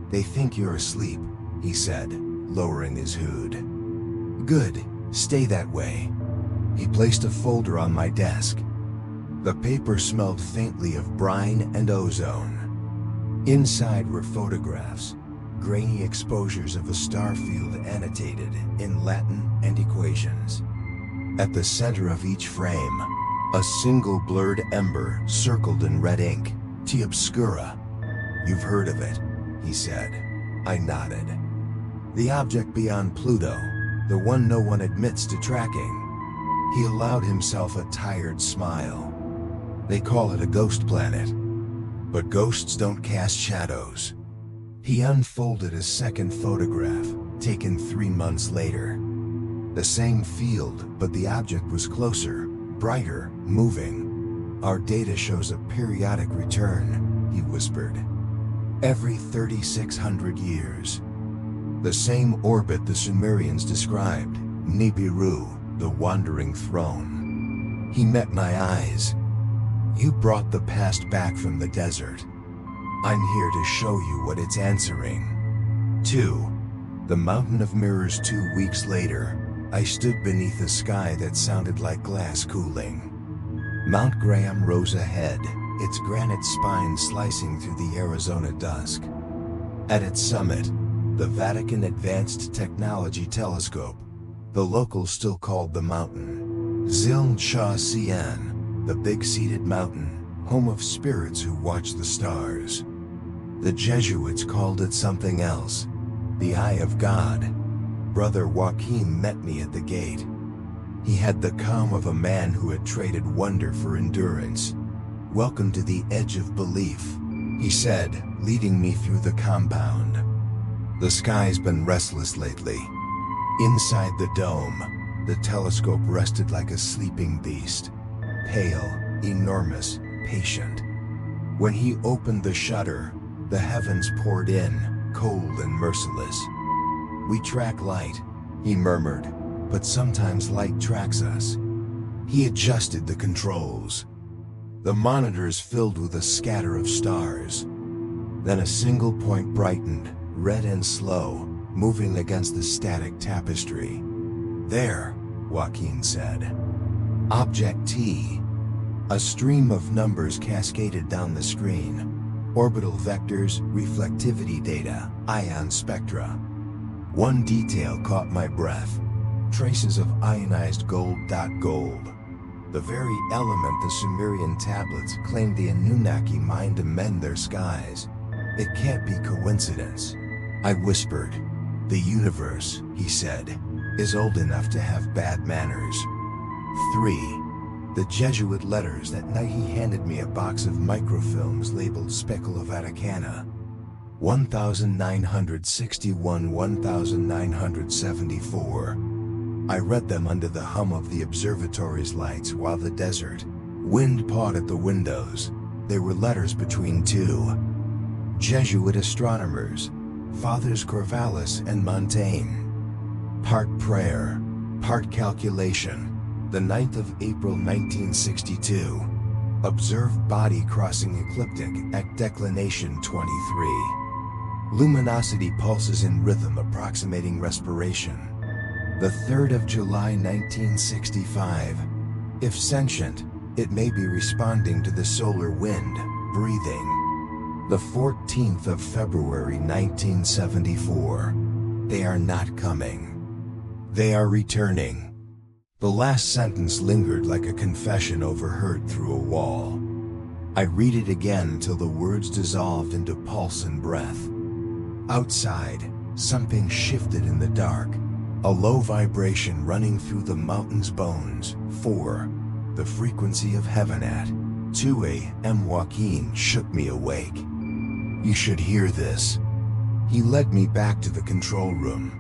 Speaker 1: "They think you're asleep," he said, lowering his hood. "Good, stay that way." He placed a folder on my desk. The paper smelled faintly of brine and ozone. Inside were photographs, grainy exposures of a star field annotated in Latin and equations. At the center of each frame, a single blurred ember circled in red ink, T obscura. "You've heard of it," he said. I nodded. "The object beyond Pluto, the one no one admits to tracking." He allowed himself a tired smile. "They call it a ghost planet. But ghosts don't cast shadows." He unfolded a second photograph, taken 3 months later. The same field, but the object was closer, brighter, moving. "Our data shows a periodic return," he whispered. "Every 3,600 years. The same orbit the Sumerians described, Nibiru, the wandering throne." He met my eyes. "You brought the past back from the desert. I'm here to show you what it's answering." 2. The Mountain of Mirrors. 2 weeks later, I stood beneath a sky that sounded like glass cooling. Mount Graham rose ahead, its granite spine slicing through the Arizona dusk. At its summit, the Vatican Advanced Technology Telescope, the locals still called the mountain Ziln Cha Sian, the big-seated mountain, home of spirits who watch the stars. The Jesuits called it something else, the Eye of God. Brother Joaquin met me at the gate. He had the calm of a man who had traded wonder for endurance. "Welcome to the edge of belief," he said, leading me through the compound. "The sky's been restless lately." Inside the dome, the telescope rested like a sleeping beast, pale, enormous, patient. When he opened the shutter, the heavens poured in, cold and merciless. "We track light," he murmured, "but sometimes light tracks us." He adjusted the controls. The monitors filled with a scatter of stars. Then a single point brightened, red and slow, moving against the static tapestry. "There," Joaquin said. "Object T." A stream of numbers cascaded down the screen. Orbital vectors, reflectivity data, ion spectra. One detail caught my breath. Traces of ionized gold. The very element the Sumerian tablets claimed the Anunnaki mined to mend their skies. "It can't be coincidence," I whispered. "The universe," he said, "is old enough to have bad manners." 3. The Jesuit letters. That night he handed me a box of microfilms labeled Specula Vaticana. 1961, 1974. I read them under the hum of the observatory's lights while the desert wind pawed at the windows. They were letters between 2 Jesuit astronomers, Fathers Corvallis and Montaigne. Part prayer, part calculation. The 9th of April 1962. Observed body crossing ecliptic at declination 23. Luminosity pulses in rhythm approximating respiration. The 3rd of July 1965. If sentient, it may be responding to the solar wind, breathing. The 14th of February 1974. They are not coming. They are returning. The last sentence lingered like a confession overheard through a wall. I read it again till the words dissolved into pulse and breath. Outside, something shifted in the dark, a low vibration running through the mountain's bones. 4. The frequency of heaven at 2 a.m. Joaquin shook me awake. "You should hear this." He led me back to the control room.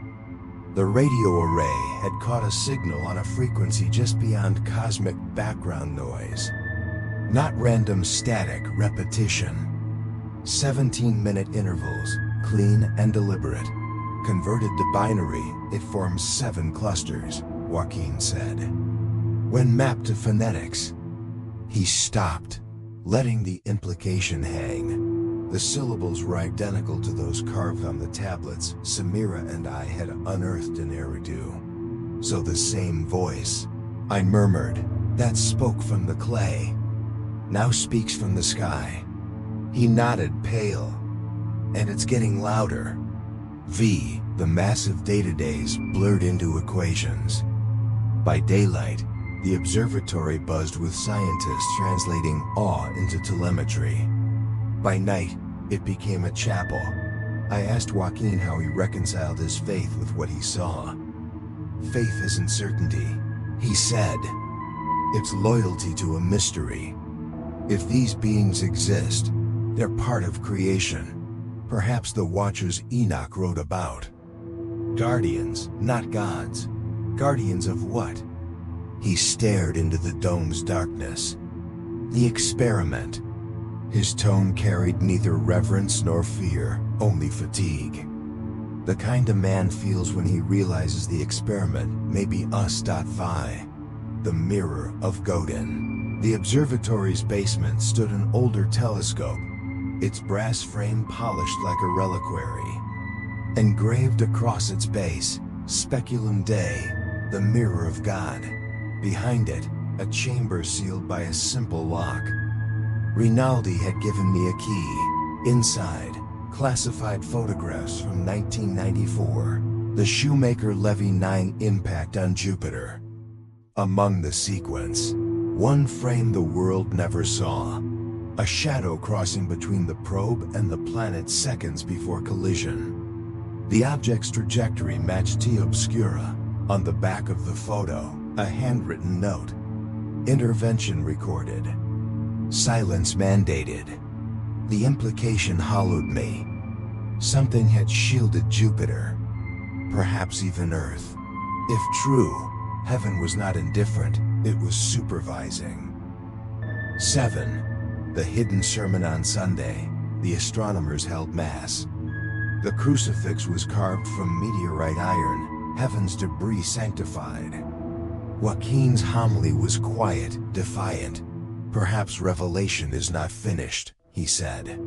Speaker 1: The radio array had caught a signal on a frequency just beyond cosmic background noise. Not random static repetition. 17-minute intervals, clean and deliberate. Converted to binary, it forms 7 clusters, Joaquin said. When mapped to phonetics, he stopped, letting the implication hang. The syllables were identical to those carved on the tablets Samira and I had unearthed in Eridu. So the same voice, I murmured, that spoke from the clay, now speaks from the sky. He nodded, pale. And it's getting louder. V, the massive data days blurred into equations. By daylight, the observatory buzzed with scientists translating awe into telemetry. By night, it became a chapel. I asked Joaquin how he reconciled his faith with what he saw. Faith isn't certainty, he said. It's loyalty to a mystery. If these beings exist, they're part of creation. Perhaps the Watchers Enoch wrote about. Guardians, not gods. Guardians of what? He stared into the dome's darkness. The experiment. His tone carried neither reverence nor fear, only fatigue. The kind a man feels when he realizes the experiment may be us. Phi, the mirror of Godin. The observatory's basement stood an older telescope, its brass frame polished like a reliquary. Engraved across its base, Speculum Dei, the mirror of God. Behind it, a chamber sealed by a simple lock. Rinaldi had given me a key. Inside, classified photographs from 1994. The Shoemaker Levy 9 impact on Jupiter. Among the sequence, one frame the world never saw. A shadow crossing between the probe and the planet seconds before collision. The object's trajectory matched T obscura. On the back of the photo, a handwritten note. Intervention recorded. Silence mandated. The implication hollowed me. Something had shielded Jupiter. Perhaps even Earth. If true, heaven was not indifferent, it was supervising. 7. The hidden sermon on Sunday. The astronomers held Mass. The crucifix was carved from meteorite iron, heaven's debris sanctified. Joaquin's homily was quiet, defiant. Perhaps Revelation is not finished, he said.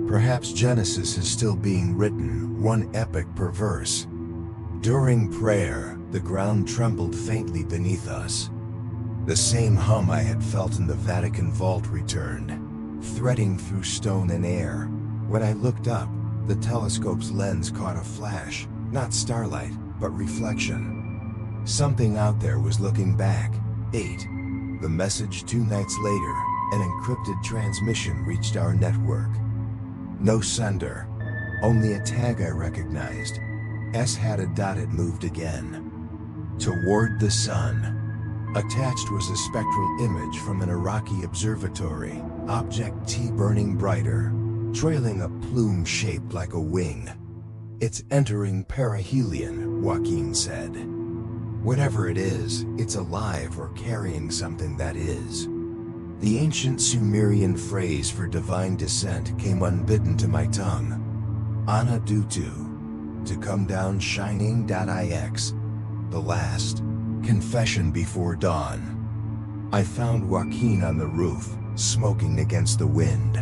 Speaker 1: Perhaps Genesis is still being written, one epic per verse. During prayer, the ground trembled faintly beneath us. The same hum I had felt in the Vatican vault returned, threading through stone and air. When I looked up, the telescope's lens caught a flash, not starlight, but reflection. Something out there was looking back. 8. The message 2 nights later, an encrypted transmission reached our network. No sender, only a tag I recognized. S had a dot, it moved again. Toward the sun. Attached was a spectral image from an Iraqi observatory, object T burning brighter, trailing a plume shaped like a wing. It's entering perihelion, Joaquin said. Whatever it is, it's alive or carrying something that is. The ancient Sumerian phrase for divine descent came unbidden to my tongue. Ana Dutu, to come down shining. Ix, the last, confession before dawn. I found Joaquin on the roof, smoking against the wind.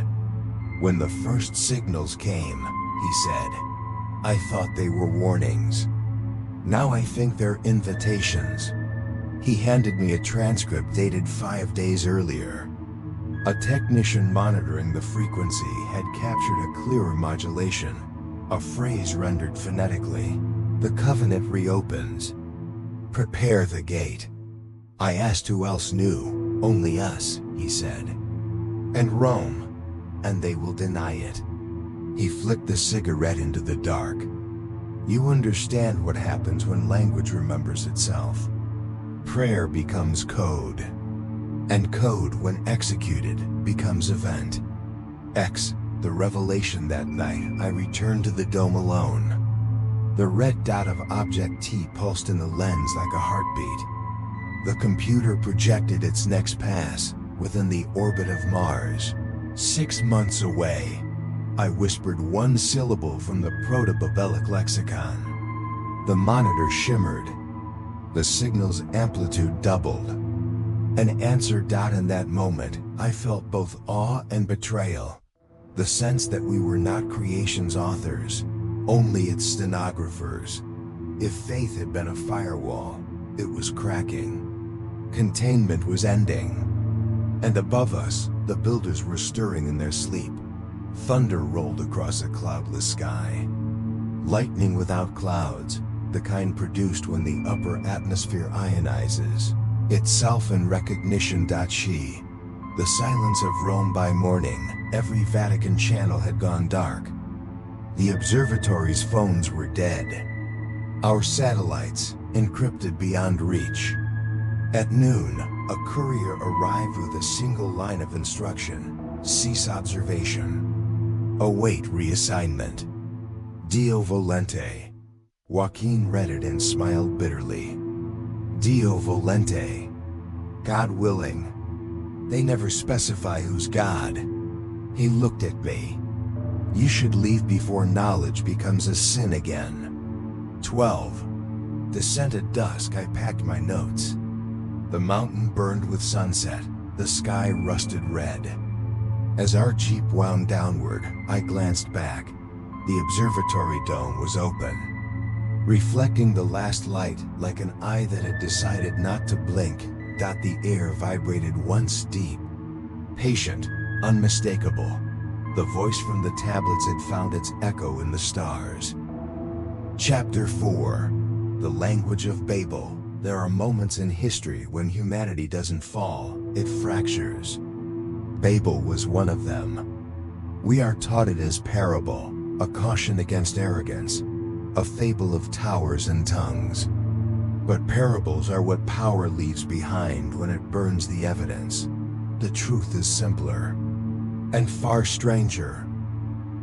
Speaker 1: When the first signals came, he said, I thought they were warnings. Now I think they're invitations. He handed me a transcript dated 5 days earlier. A technician monitoring the frequency had captured a clearer modulation, a phrase rendered phonetically. The covenant reopens. Prepare the gate. I asked who else knew. Only us, he said. And Rome. And they will deny it. He flicked the cigarette into the dark. You understand what happens when language remembers itself. Prayer becomes code. And code, when executed, becomes event. X, the revelation that night, I returned to the dome alone. The red dot of object T pulsed in the lens like a heartbeat. The computer projected its next pass, within the orbit of Mars. 6 months away. I whispered one syllable from the Proto-Babelic lexicon. The monitor shimmered. The signal's amplitude doubled. An answer dot in that moment, I felt both awe and betrayal. The sense that we were not creation's authors, only its stenographers. If faith had been a firewall, it was cracking. Containment was ending. And above us, the builders were stirring in their sleep. Thunder rolled across a cloudless sky. Lightning without clouds, the kind produced when the upper atmosphere ionizes. Itself in recognition. She. The silence of Rome by morning, every Vatican channel had gone dark. The observatory's phones were dead. Our satellites, encrypted beyond reach. At noon, a courier arrived with a single line of instruction: cease observation. Await reassignment. Dio volente. Joaquin read it and smiled bitterly. Dio volente. God willing. They never specify who's God. He looked at me. You should leave before knowledge becomes a sin again. 12. Descent at dusk. I packed my notes. The mountain burned with sunset, the sky rusted red. As our jeep wound downward, I glanced back. The observatory dome was open, reflecting the last light like an eye that had decided not to blink. The air vibrated once deep, patient, unmistakable. The voice from the tablets had found its echo in the stars. Chapter 4. The Language of Babel. There are moments in history when humanity doesn't fall, it fractures. Babel was one of them. We are taught it as parable, a caution against arrogance, a fable of towers and tongues. But parables are what power leaves behind when it burns the evidence. The truth is simpler and far stranger.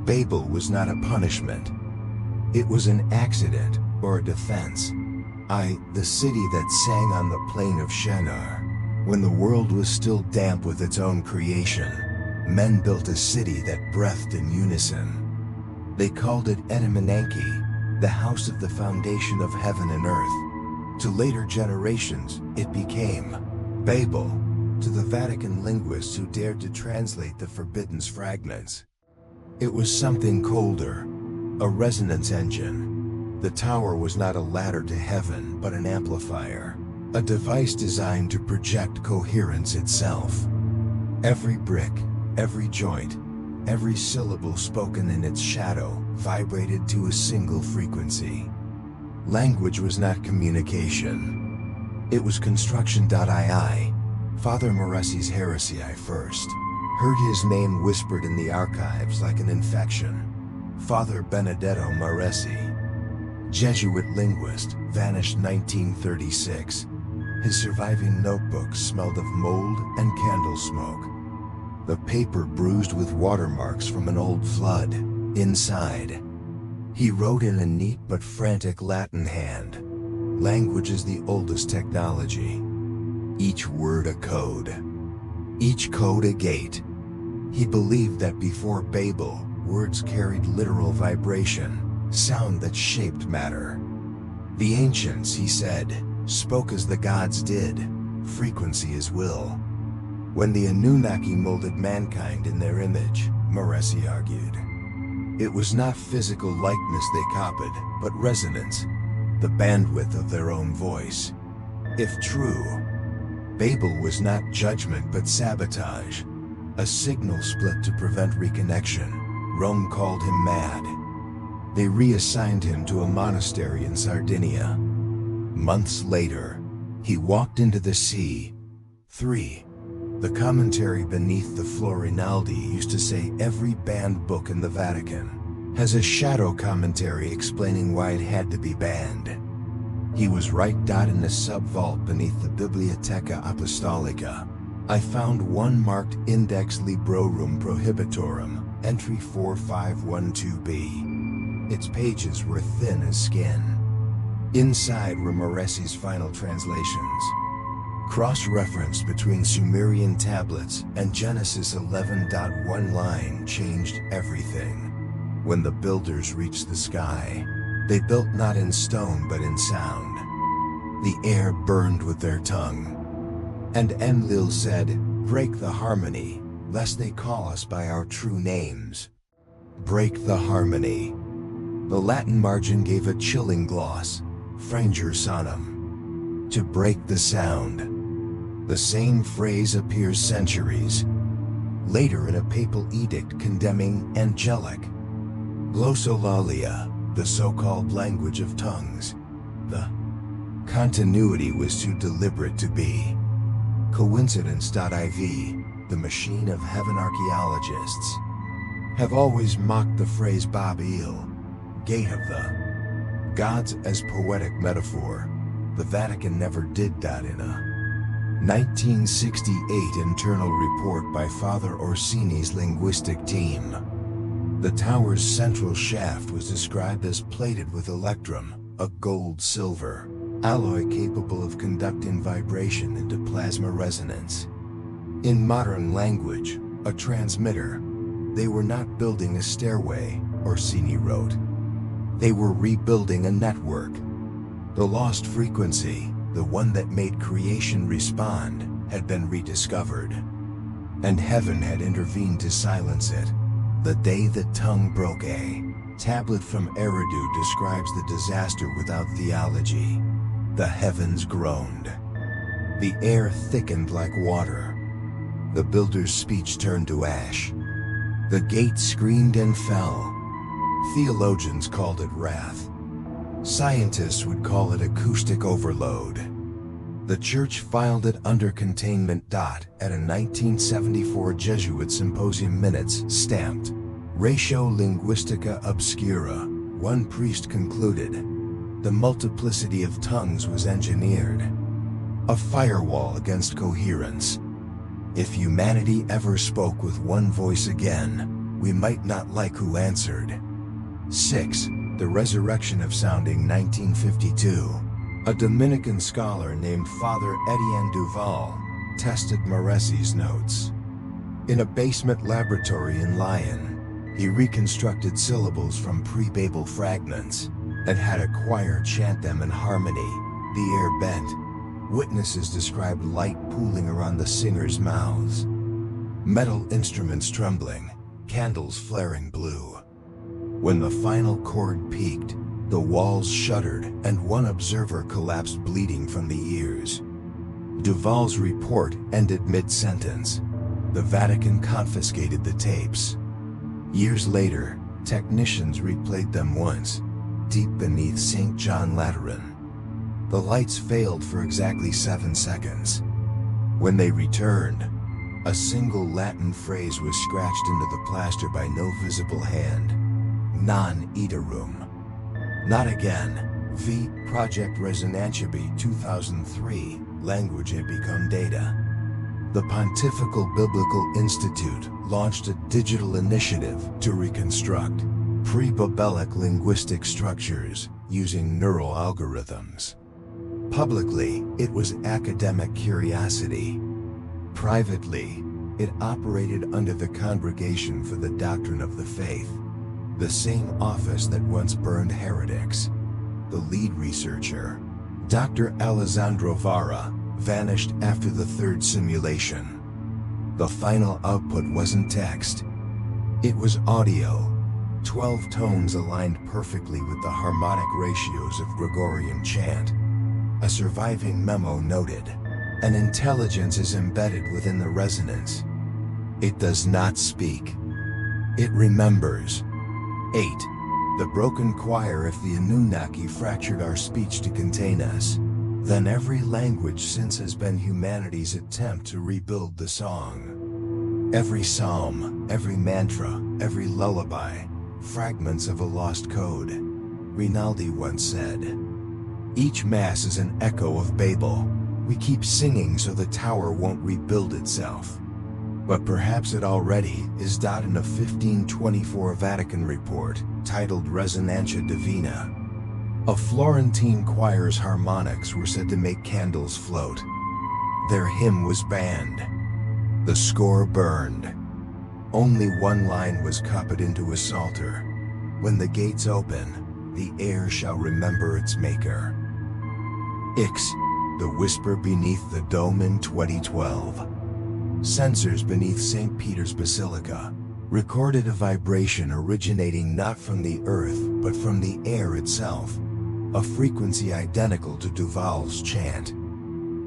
Speaker 1: Babel was not a punishment. It was an accident or a defense. The city that sang on the plain of Shinar. When the world was still damp with its own creation, men built a city that breathed in unison. They called it Etemenanke, the house of the foundation of heaven and earth. To later generations, it became Babel, to the Vatican linguists who dared to translate the forbidden's fragments. It was something colder, a resonance engine. The tower was not a ladder to heaven but an amplifier, a device designed to project coherence itself. Every brick, every joint, every syllable spoken in its shadow vibrated to a single frequency. Language was not communication. It was construction. Father Moressi's heresy. I first heard his name whispered in the archives like an infection. Father Benedetto Moressi, Jesuit linguist, vanished 1936. His surviving notebooks smelled of mold and candle smoke. The paper bruised with watermarks from an old flood. Inside, he wrote in a neat but frantic Latin hand. Language is the oldest technology. Each word a code. Each code a gate. He believed that before Babel, words carried literal vibration, sound that shaped matter. The ancients, he said, spoke as the gods did. Frequency is will. When the Anunnaki molded mankind in their image, Moressi argued, it was not physical likeness they copied, but resonance, the bandwidth of their own voice. If true, Babel was not judgment but sabotage, a signal split to prevent reconnection. Rome called him mad. They reassigned him to a monastery in Sardinia. Months later, he walked into the sea. 3. The commentary beneath the Florinaldi used to say every banned book in the Vatican has a shadow commentary explaining why it had to be banned. He was right. In the sub-vault beneath the Bibliotheca Apostolica, I found one marked Index Librorum Prohibitorum, entry 4512b. Its pages were thin as skin. Inside were Moressi's final translations. Cross-reference between Sumerian tablets and Genesis 11.1 line changed everything. When the builders reached the sky, they built not in stone but in sound. The air burned with their tongue. And Enlil said, "Break the harmony, lest they call us by our true names." Break the harmony. The Latin margin gave a chilling gloss, Franger sonum. To break the sound. The same phrase appears centuries later in a papal edict condemning angelic glossolalia, the so-called language of tongues. The continuity was too deliberate to be coincidence.iv. The machine of heaven archaeologists have always mocked the phrase Babel, gate of the gods, as poetic metaphor. The Vatican never did that in a 1968 internal report by Father Orsini's linguistic team. The tower's central shaft was described as plated with electrum, a gold-silver alloy capable of conducting vibration into plasma resonance. In modern language, a transmitter. They were not building a stairway, Orsini wrote. They were rebuilding a network. The lost frequency, the one that made creation respond, had been rediscovered. And heaven had intervened to silence it. The day the tongue broke, a tablet from Eridu describes the disaster without theology. The heavens groaned. The air thickened like water. The builder's speech turned to ash. The gate screamed and fell. Theologians called it wrath. Scientists would call it acoustic overload. The church filed it under containment. At a 1974 Jesuit symposium minutes stamped Ratio Linguistica Obscura, one priest concluded, the multiplicity of tongues was engineered. A firewall against coherence. If humanity ever spoke with one voice again, we might not like who answered. 6. The Resurrection of Sounding, 1952. A Dominican scholar named Father Etienne Duval tested Moressi's notes. In a basement laboratory in Lyon, he reconstructed syllables from pre-Babel fragments and had a choir chant them in harmony. The air bent. Witnesses described light pooling around the singers' mouths. Metal instruments trembling, candles flaring blue. When the final chord peaked, the walls shuddered and one observer collapsed bleeding from the ears. Duval's report ended mid-sentence. The Vatican confiscated the tapes. Years later, technicians replayed them once, deep beneath St. John Lateran. The lights failed for exactly 7 seconds. When they returned, a single Latin phrase was scratched into the plaster by no visible hand. Non iterum. Not again. V. Project Resonantiae 2003, Language had become data. The Pontifical Biblical Institute launched a digital initiative to reconstruct pre-Babelic linguistic structures using neural algorithms. Publicly, it was academic curiosity. Privately, it operated under the Congregation for the Doctrine of the Faith, the same office that once burned heretics. The lead researcher, Dr. Alessandro Vara, vanished after the third simulation. The final output wasn't text. It was audio. 12 tones aligned perfectly with the harmonic ratios of Gregorian chant. A surviving memo noted, an intelligence is embedded within the resonance. It does not speak. It remembers. 8. The broken choir. If the Anunnaki fractured our speech to contain us, then every language since has been humanity's attempt to rebuild the song. Every psalm, every mantra, every lullaby, fragments of a lost code. Rinaldi once said, each mass is an echo of Babel. We keep singing so the tower won't rebuild itself. But perhaps it already is. In a 1524 Vatican report, titled Resonantia Divina. A Florentine choir's harmonics were said to make candles float. Their hymn was banned. The score burned. Only one line was copied into a psalter. When the gates open, the air shall remember its maker. Ix, the whisper beneath the dome in 2012. Sensors beneath St. Peter's Basilica recorded a vibration originating not from the earth but from the air itself, a frequency identical to Duval's chant.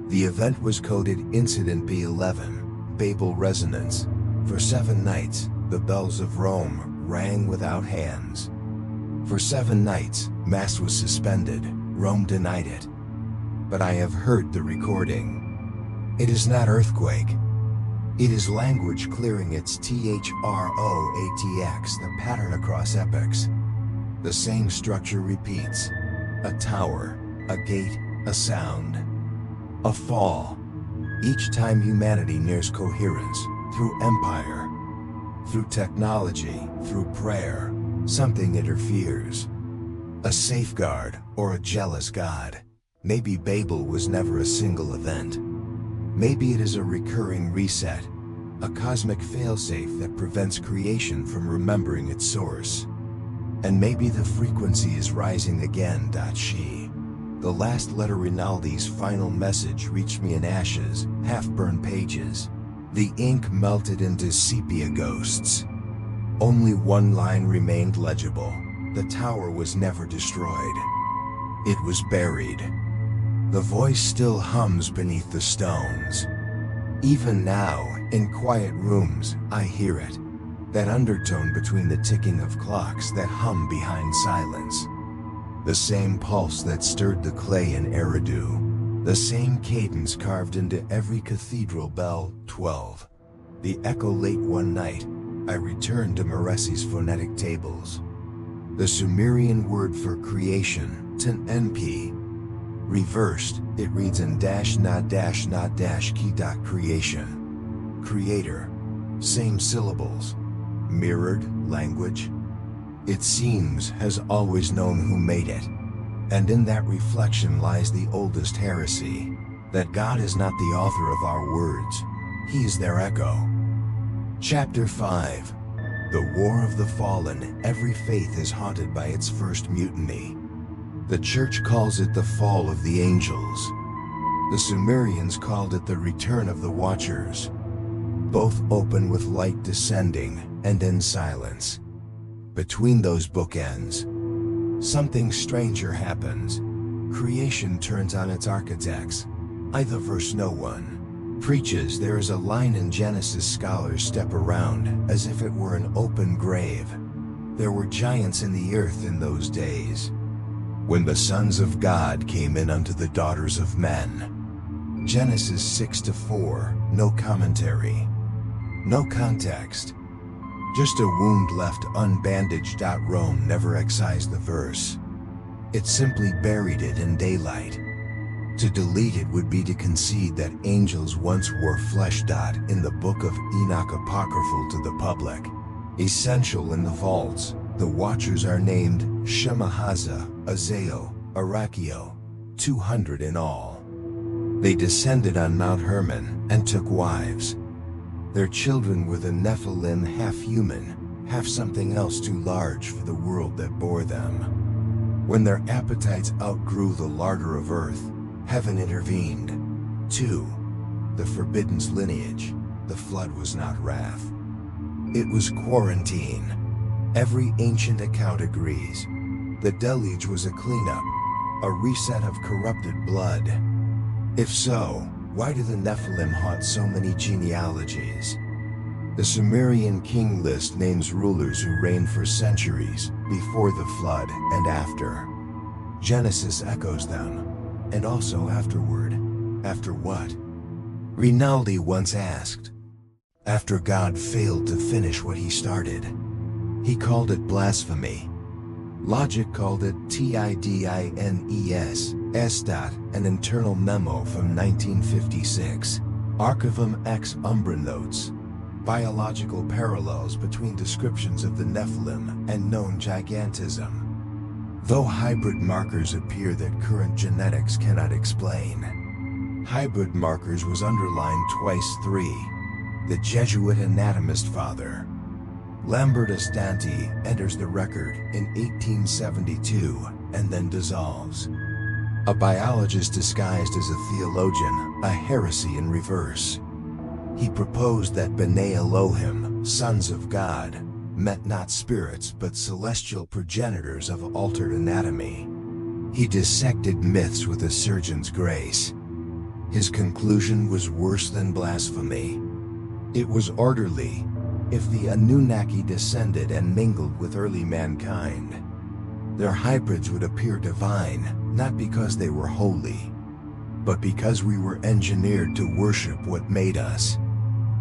Speaker 1: The event was coded Incident B11, Babel Resonance. For 7 nights, the bells of Rome rang without hands. For 7 nights, Mass was suspended. Rome denied it. But I have heard the recording. It is not earthquake. It is language clearing its THROATX, the pattern across epochs. The same structure repeats. A tower, a gate, a sound. A fall. Each time humanity nears coherence, through empire, through technology, through prayer, something interferes. A safeguard or a jealous God. Maybe Babel was never a single event. Maybe it is a recurring reset, a cosmic failsafe that prevents creation from remembering its source. And maybe the frequency is rising again. She. The last letter Rinaldi's final message reached me in ashes, half-burned pages. The ink melted into sepia ghosts. Only one line remained legible. The tower was never destroyed. It was buried. The voice still hums beneath the stones. Even now, in quiet rooms, I hear it. That undertone between the ticking of clocks that hum behind silence. The same pulse that stirred the clay in Eridu. The same cadence carved into every cathedral bell. 12. The echo late one night, I returned to Moressi's phonetic tables. The Sumerian word for creation, Ten-NP. Reversed, it reads in key. Creation. Creator. Same syllables. Mirrored language. It seems has always known who made it. And in that reflection lies the oldest heresy, that God is not the author of our words, He is their echo. Chapter 5. The War of the Fallen. Every faith is haunted by its first mutiny. The Church calls it the fall of the angels. The Sumerians called it the return of the Watchers. Both open with light descending and in silence. Between those bookends, something stranger happens. Creation turns on its architects. The verse no one preaches. There is a line in Genesis scholars step around as if it were an open grave. There were giants in the earth in those days, when the sons of God came in unto the daughters of men. Genesis 6-4, no commentary, no context. Just a wound left unbandaged. Rome never excised the verse. It simply buried it in daylight. To delete it would be to concede that angels once wore flesh. In the Book of Enoch, apocryphal to the public, essential in the vaults, the Watchers are named Shemahaza, Azael, Arachio, 200 in all. They descended on Mount Hermon and took wives. Their children were the Nephilim, half human, half something else too large for the world that bore them. When their appetites outgrew the larder of earth, heaven intervened. 2. The forbidden's lineage. The flood was not wrath. It was quarantine. Every ancient account agrees. The deluge was a cleanup, a reset of corrupted blood. If so, why do the Nephilim haunt so many genealogies? The Sumerian king list names rulers who reigned for centuries, before the flood and after. Genesis echoes them, and also afterward. After what? Rinaldi once asked. After God failed to finish what he started. He called it blasphemy. Logic called it tidines. An internal memo from 1956. Archivum ex umbra notes. biological parallels between descriptions of the Nephilim and known gigantism. Though hybrid markers appear that current genetics cannot explain. Hybrid markers was underlined twice. 3. The Jesuit anatomist Father Lambertus Danti enters the record in 1872 and then dissolves. A biologist disguised as a theologian, a heresy in reverse. He proposed that B'nai Elohim, sons of God, meant not spirits but celestial progenitors of altered anatomy. He dissected myths with a surgeon's grace. His conclusion was worse than blasphemy. It was orderly. If the Anunnaki descended and mingled with early mankind, their hybrids would appear divine, not because they were holy, but because we were engineered to worship what made us.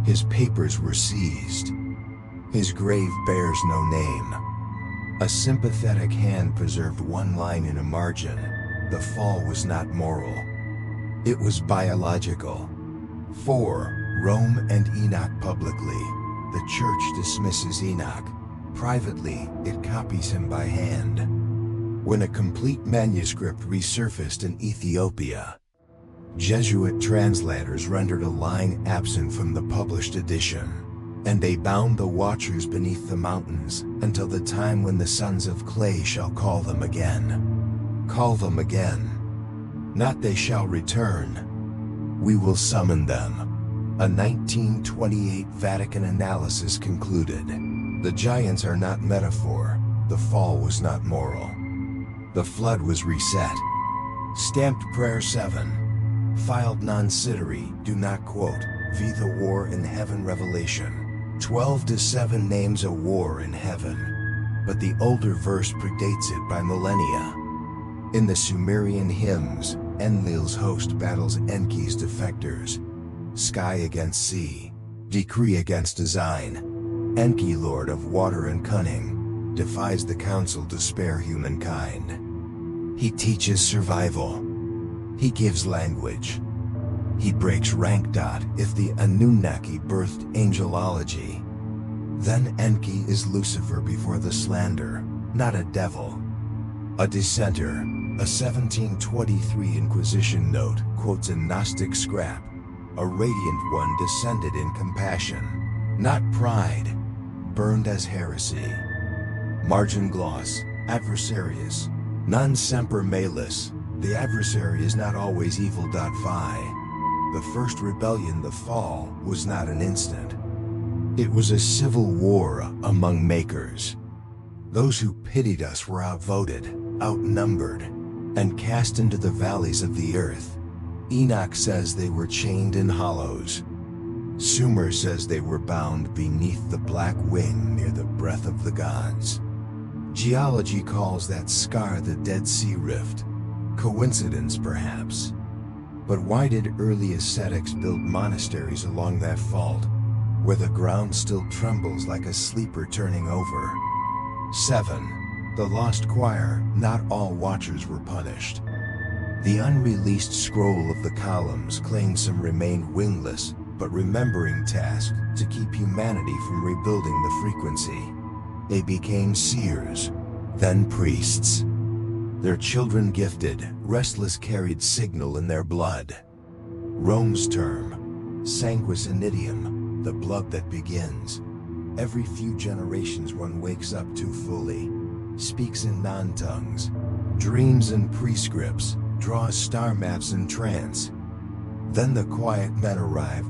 Speaker 1: His papers were seized. His grave bears no name. A sympathetic hand preserved one line in a margin. The fall was not moral. It was biological. 4. Rome and Enoch publicly. The Church dismisses Enoch. Privately, it copies him by hand. When a complete manuscript resurfaced in Ethiopia, Jesuit translators rendered a line absent from the published edition, and they bound the watchers beneath the mountains until the time when the sons of clay shall call them again. Call them again. Not they shall return. We will summon them. A 1928 Vatican analysis concluded, the giants are not metaphor, the fall was not moral. The flood was reset. Stamped Prayer 7. Filed non-citeri, do not quote, v. the war in heaven Revelation. 12-7 names a war in heaven, but the older verse predates it by millennia. In the Sumerian hymns, Enlil's host battles Enki's defectors. Sky against sea, decree against design. Enki, lord of water and cunning, defies the council to spare humankind. He teaches survival. He gives language. He breaks rank. If the Anunnaki birthed angelology, then Enki is Lucifer before the slander, not a devil. A dissenter, a 1723 Inquisition note, quotes a Gnostic scrap. A radiant one descended in compassion, not pride, burned as heresy. Margin gloss, adversarius. Non semper malus, the adversary is not always evil. The first rebellion, the fall, was not an instant. It was a civil war among makers. Those who pitied us were outvoted, outnumbered, and cast into the valleys of the earth. Enoch says they were chained in hollows. Sumer says they were bound beneath the black wing near the breath of the gods. Geology calls that scar the Dead Sea Rift. Coincidence, perhaps. But why did early ascetics build monasteries along that fault, where the ground still trembles like a sleeper turning over? 7. The Lost Choir. Not all watchers were punished. The unreleased scroll of the columns claimed some remained wingless, but remembering tasked to keep humanity from rebuilding the frequency. They became seers, then priests. Their children gifted, restless carried signal in their blood. Rome's term, sanguinitium, the blood that begins. Every few generations one wakes up too fully, speaks in non-tongues, dreams in prescripts, draws star maps in trance. Then the quiet men arrive.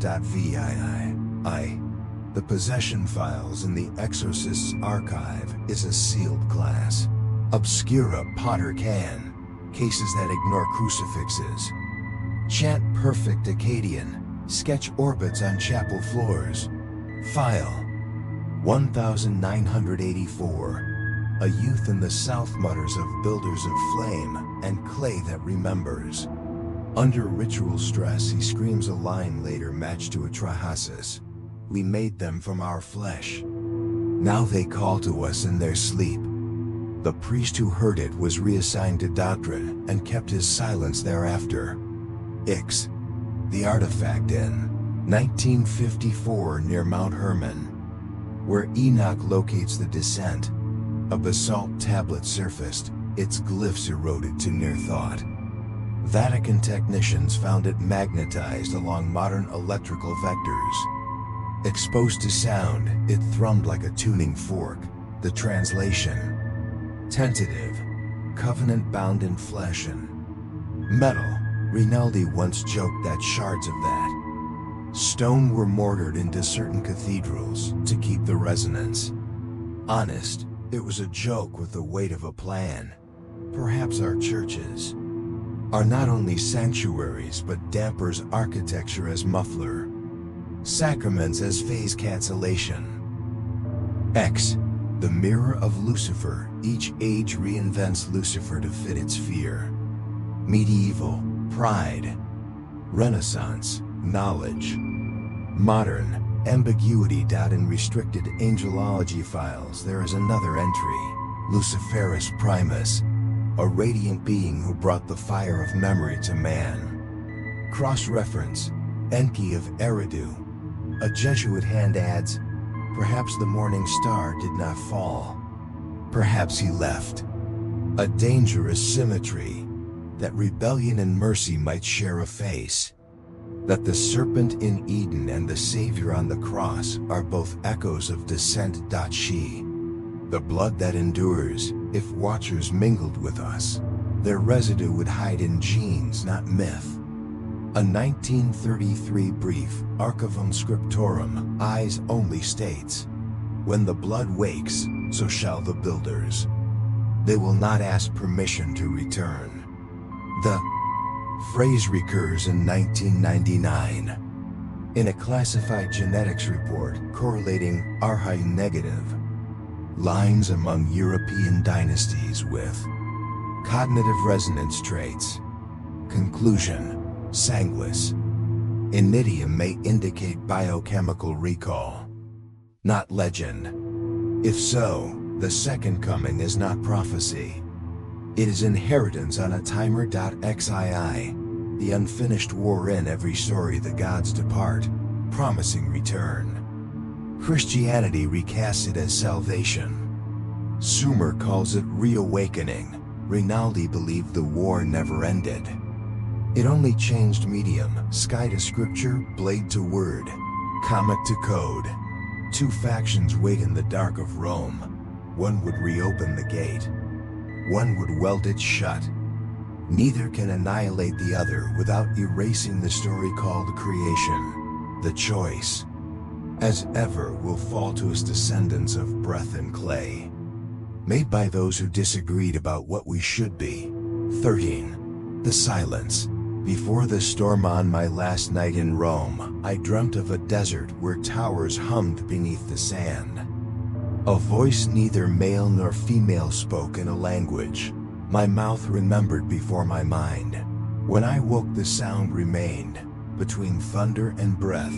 Speaker 1: The possession files in the Exorcist's archive is a sealed class. Obscura Potter can. Cases that ignore crucifixes. Chant perfect Akkadian. Sketch orbits on chapel floors. File 1984. A youth in the south mutters of builders of flame and clay that remembers. Under ritual stress he screams a line later matched to a trihasis. We made them from our flesh. Now they call to us in their sleep. The priest who heard it was reassigned to doctrine and kept his silence thereafter. Ix. The artifact in 1954 near Mount Hermon, where Enoch locates the descent. A basalt tablet surfaced, its glyphs eroded to near thought. Vatican technicians found it magnetized along modern electrical vectors. Exposed to sound, it thrummed like a tuning fork. The translation: tentative, covenant bound in flesh and metal. Rinaldi once joked that shards of that stone were mortared into certain cathedrals to keep the resonance. Honest, it was a joke with the weight of a plan. Perhaps our churches are not only sanctuaries but dampers, architecture as muffler, sacraments as phase cancellation. X, the mirror of Lucifer. Each age reinvents Lucifer to fit its fear. Medieval, pride. Renaissance, knowledge. Modern, ambiguity. In restricted angelology files there is another entry: Luciferus Primus, a radiant being who brought the fire of memory to man. Cross-reference, Enki of Eridu. A Jesuit hand adds, perhaps the morning star did not fall. Perhaps he left. A dangerous symmetry, that rebellion and mercy might share a face. That the serpent in Eden and the Savior on the cross are both echoes of descent. She, the blood that endures, if watchers mingled with us, their residue would hide in genes, not myth. A 1933 brief, Archivum Scriptorum, eyes only states, when the blood wakes, so shall the builders. They will not ask permission to return. The phrase recurs in 1999 in a classified genetics report correlating Arhai negative lines among European dynasties with cognitive resonance traits. Conclusion: sanguis. Inidium may indicate biochemical recall, not legend. If so, the second coming is not prophecy. It is inheritance on a timer. XII, the unfinished war. In every story the gods depart, promising return. Christianity recasts it as salvation. Sumer calls it reawakening. Rinaldi believed the war never ended. It only changed medium, sky to scripture, blade to word, comic to code. Two factions wait in the dark of Rome. One would reopen the gate. One would weld it shut. Neither can annihilate the other without erasing the story called creation. The choice, as ever, will fall to us descendants of breath and clay, made by those who disagreed about what we should be. 13. The silence. Before the storm on my last night in Rome, I dreamt of a desert where towers hummed beneath the sand. A voice neither male nor female spoke in a language my mouth remembered before my mind. When I woke, the sound remained, between thunder and breath,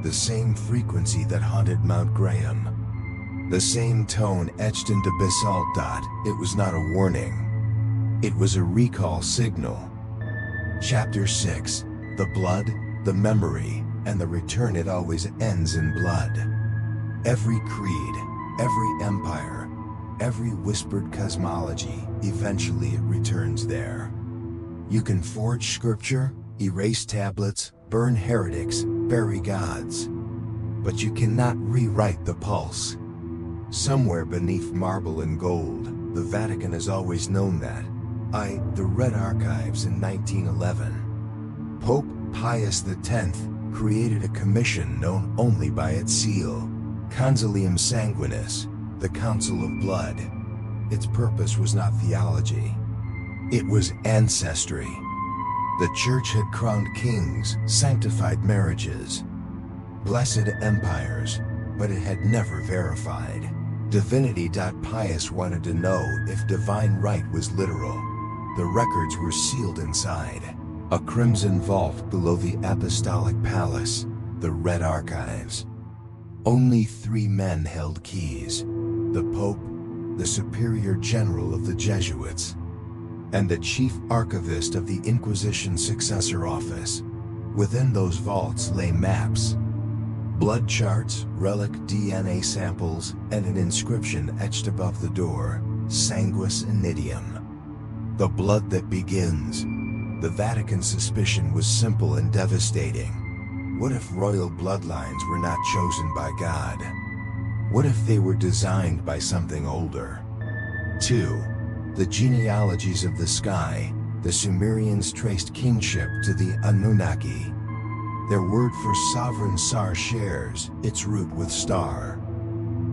Speaker 1: the same frequency that haunted Mount Graham. The same tone etched into basalt. It was not a warning. It was a recall signal. Chapter 6. The blood, the memory, and the return. It always ends in blood. Every creed, every empire, every whispered cosmology, eventually it returns there. You can forge scripture, erase tablets, burn heretics, bury gods. But you cannot rewrite the pulse. Somewhere beneath marble and gold, the Vatican has always known that. The Red Archives in 1911. Pope Pius X created a commission known only by its seal, Consilium Sanguinis, the Council of Blood. Its purpose was not theology. It was ancestry. The Church had crowned kings, sanctified marriages, blessed empires, but it had never verified divinity. Pius wanted to know if divine right was literal. The records were sealed inside a crimson vault below the Apostolic Palace, the Red Archives. Only 3 men held keys: the Pope, the Superior General of the Jesuits, and the Chief Archivist of the Inquisition Successor Office. Within those vaults lay maps, blood charts, relic DNA samples, and an inscription etched above the door, Sanguis Inidium. The blood that begins. The Vatican's suspicion was simple and devastating. What if royal bloodlines were not chosen by God? What if they were designed by something older? 2. The genealogies of the sky. The Sumerians traced kingship to the Anunnaki. Their word for sovereign Sar shares its root with star.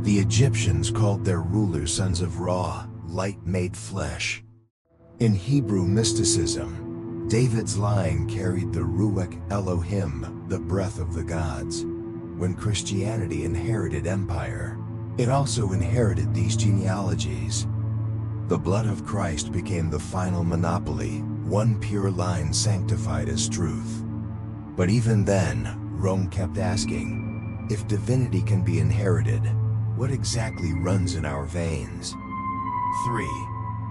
Speaker 1: The Egyptians called their rulers sons of Ra, light made flesh. In Hebrew mysticism, David's line carried the Ruach Elohim, the breath of the gods. When Christianity inherited empire, it also inherited these genealogies. The blood of Christ became the final monopoly, one pure line sanctified as truth. But even then, Rome kept asking, if divinity can be inherited, what exactly runs in our veins? 3.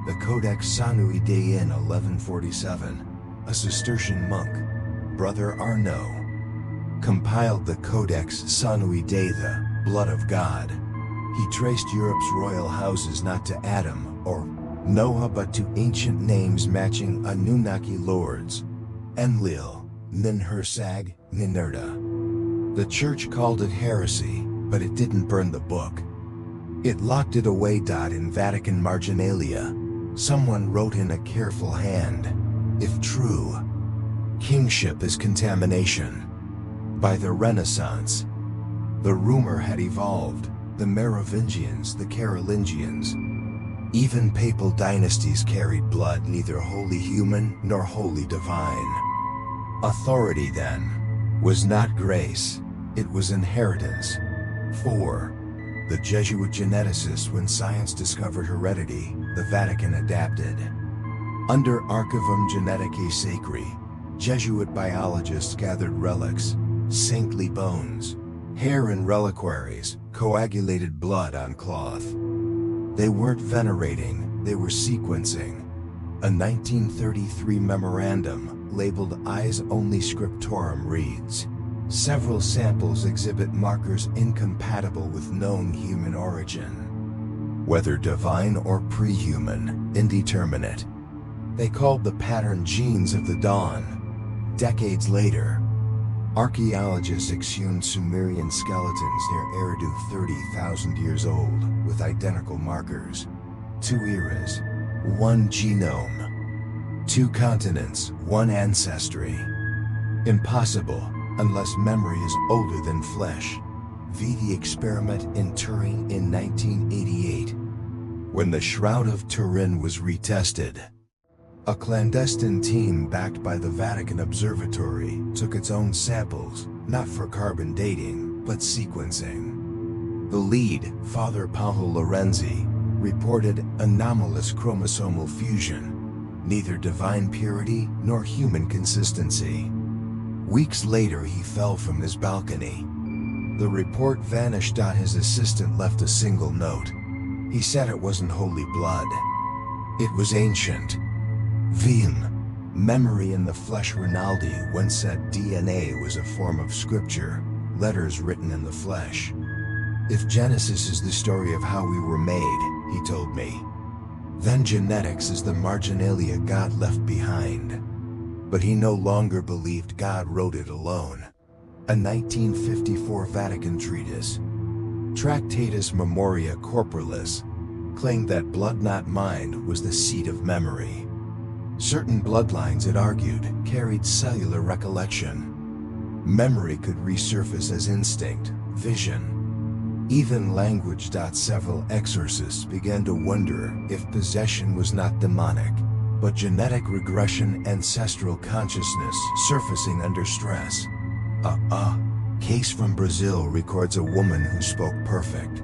Speaker 1: The Codex Sanui Dei in 1147, a Cistercian monk, Brother Arnaud, compiled the Codex Sanui Dei, the blood of God. He traced Europe's royal houses not to Adam or Noah but to ancient names matching Anunnaki lords, Enlil, Ninhursag, Ninurta. The church called it heresy, but it didn't burn the book. It locked it away. In Vatican marginalia, someone wrote in a careful hand, if true, kingship is contamination. By the Renaissance, the rumor had evolved. The Merovingians, the Carolingians, even papal dynasties carried blood, neither wholly human nor wholly divine. Authority, then, was not grace, it was inheritance. 4. The Jesuit geneticists. When science discovered heredity, the Vatican adapted. Under Archivum Geneticae Sacri, Jesuit biologists gathered relics, saintly bones, hair and reliquaries, coagulated blood on cloth. They weren't venerating, they were sequencing. A 1933 memorandum, labeled Eyes Only Scriptorum, reads, several samples exhibit markers incompatible with known human origin. Whether divine or pre-human, indeterminate. They called the pattern genes of the dawn. Decades later, archaeologists exhumed Sumerian skeletons near Eridu 30,000 years old, with identical markers. 2 eras, 1 genome. 2 continents, 1 ancestry. Impossible, unless memory is older than flesh. V. The experiment in Turin in 1988. When the Shroud of Turin was retested, a clandestine team backed by the Vatican Observatory took its own samples, not for carbon dating, but sequencing. The lead, Father Paolo Lorenzi, reported anomalous chromosomal fusion, neither divine purity nor human consistency. Weeks later, he fell from his balcony. The report vanished. His assistant left a single note. He said it wasn't holy blood. It was ancient. Vim, memory in the flesh. Rinaldi once said DNA was a form of scripture, letters written in the flesh. If Genesis is the story of how we were made, he told me, then genetics is the marginalia God left behind. But he no longer believed God wrote it alone. A 1954 Vatican treatise, Tractatus Memoria Corporalis, claimed that blood not mind was the seat of memory. Certain bloodlines, it argued, carried cellular recollection. Memory could resurface as instinct, vision. Even language. Several exorcists began to wonder if possession was not demonic, but genetic regression, ancestral consciousness surfacing under stress. Case from Brazil records a woman who spoke perfect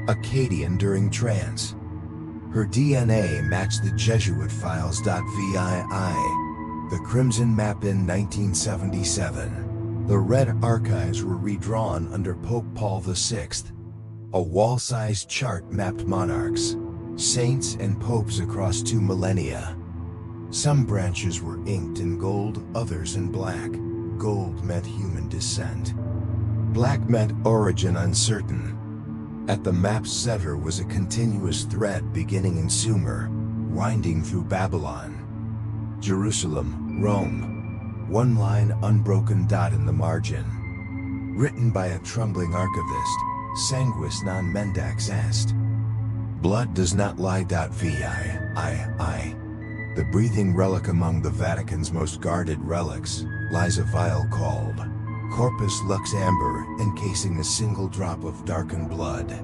Speaker 1: Akkadian during trance. Her DNA matched the Jesuit files. VII, the Crimson Map in 1977. The Red Archives were redrawn under Pope Paul VI. A wall-sized chart mapped monarchs, saints and popes across 2 millennia. Some branches were inked in gold, others in black. meant human descent. Black meant origin uncertain. At the map's center was a continuous thread beginning in Sumer, winding through Babylon. Jerusalem, Rome. One line unbroken dot in the margin. Written by a trembling archivist, Sanguis non mendax est. Blood does not lie. Vi. The breathing relic among the Vatican's most guarded relics lies a vial called Corpus Lux Amber, encasing a single drop of darkened blood.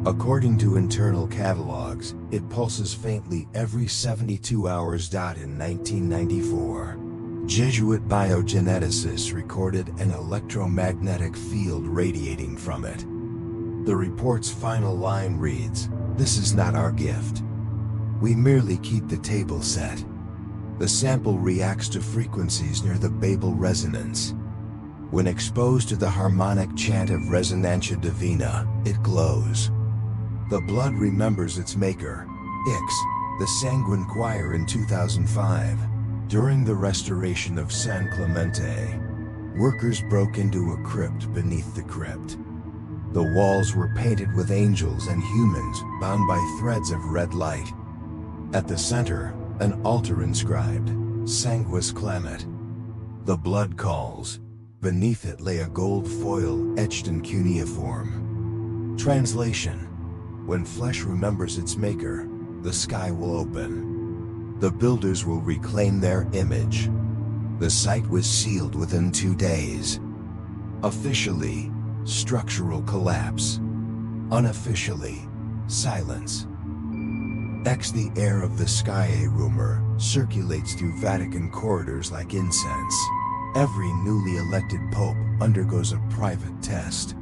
Speaker 1: According to internal catalogs, it pulses faintly every 72 hours. In 1994, Jesuit biogeneticists recorded an electromagnetic field radiating from it. The report's final line reads, "This is not our gift. We merely keep the table set." The sample reacts to frequencies near the Babel resonance. When exposed to the harmonic chant of Resonantia Divina, it glows. The blood remembers its maker, Ix, the Sanguine Choir in 2005. During the restoration of San Clemente, workers broke into a crypt beneath the crypt. The walls were painted with angels and humans bound by threads of red light. At the center, an altar inscribed, Sanguis Clamet. The blood calls. Beneath it lay a gold foil etched in cuneiform. Translation: when flesh remembers its maker, the sky will open. The builders will reclaim their image. The site was sealed within 2 days. Officially, structural collapse. Unofficially, silence. The air of the sky rumor circulates through Vatican corridors like incense. Every newly elected pope undergoes a private test.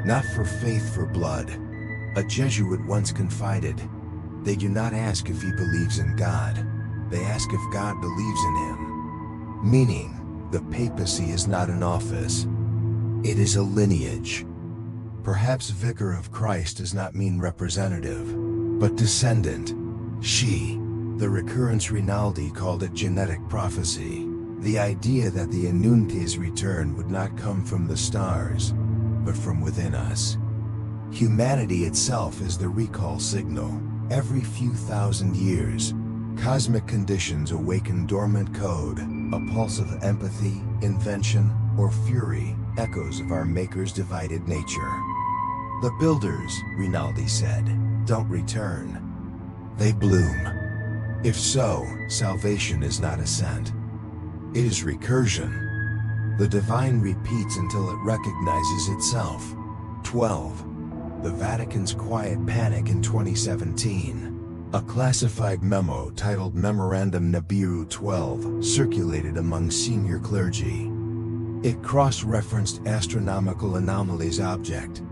Speaker 1: Not for faith, for blood. A Jesuit once confided, "They do not ask if he believes in God. They ask if God believes in him." Meaning, the papacy is not an office. It is a lineage. Perhaps Vicar of Christ does not mean representative, but descendant. She, the Recurrens Rinaldi, called it genetic prophecy. The idea that the Annunte's return would not come from the stars, but from within us. Humanity itself is the recall signal. Every few thousand years, cosmic conditions awaken dormant code, a pulse of empathy, invention, or fury, echoes of our Maker's divided nature. The builders, Rinaldi said, don't return. They bloom. If so, salvation is not ascent. It is recursion. The divine repeats until it recognizes itself. 12. The Vatican's quiet panic in 2017. A classified memo titled Memorandum Nibiru 12 circulated among senior clergy. It cross-referenced astronomical anomalies object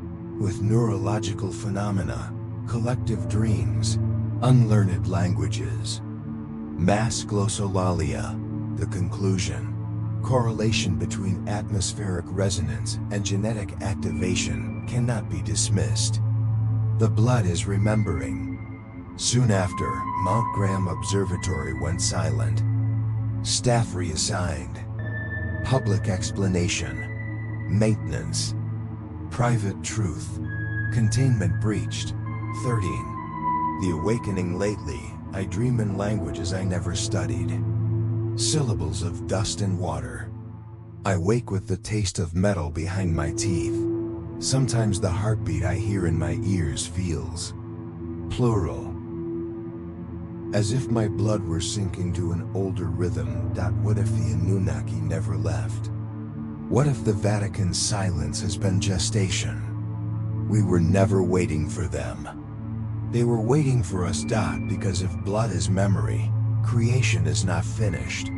Speaker 1: with neurological phenomena, collective dreams, unlearned languages. Mass glossolalia. The conclusion. Correlation between atmospheric resonance and genetic activation cannot be dismissed. The blood is remembering. Soon after, Mount Graham Observatory went silent. Staff reassigned. Public explanation. Maintenance. Private truth. Containment breached. 13. The awakening lately, I dream in languages I never studied. Syllables of dust and water. I wake with the taste of metal behind my teeth. Sometimes the heartbeat I hear in my ears feels plural. As if my blood were sinking to an older rhythm. What if the Anunnaki never left? What if the Vatican's silence has been gestation? We were never waiting for them. They were waiting for us. Because if blood is memory, creation is not finished.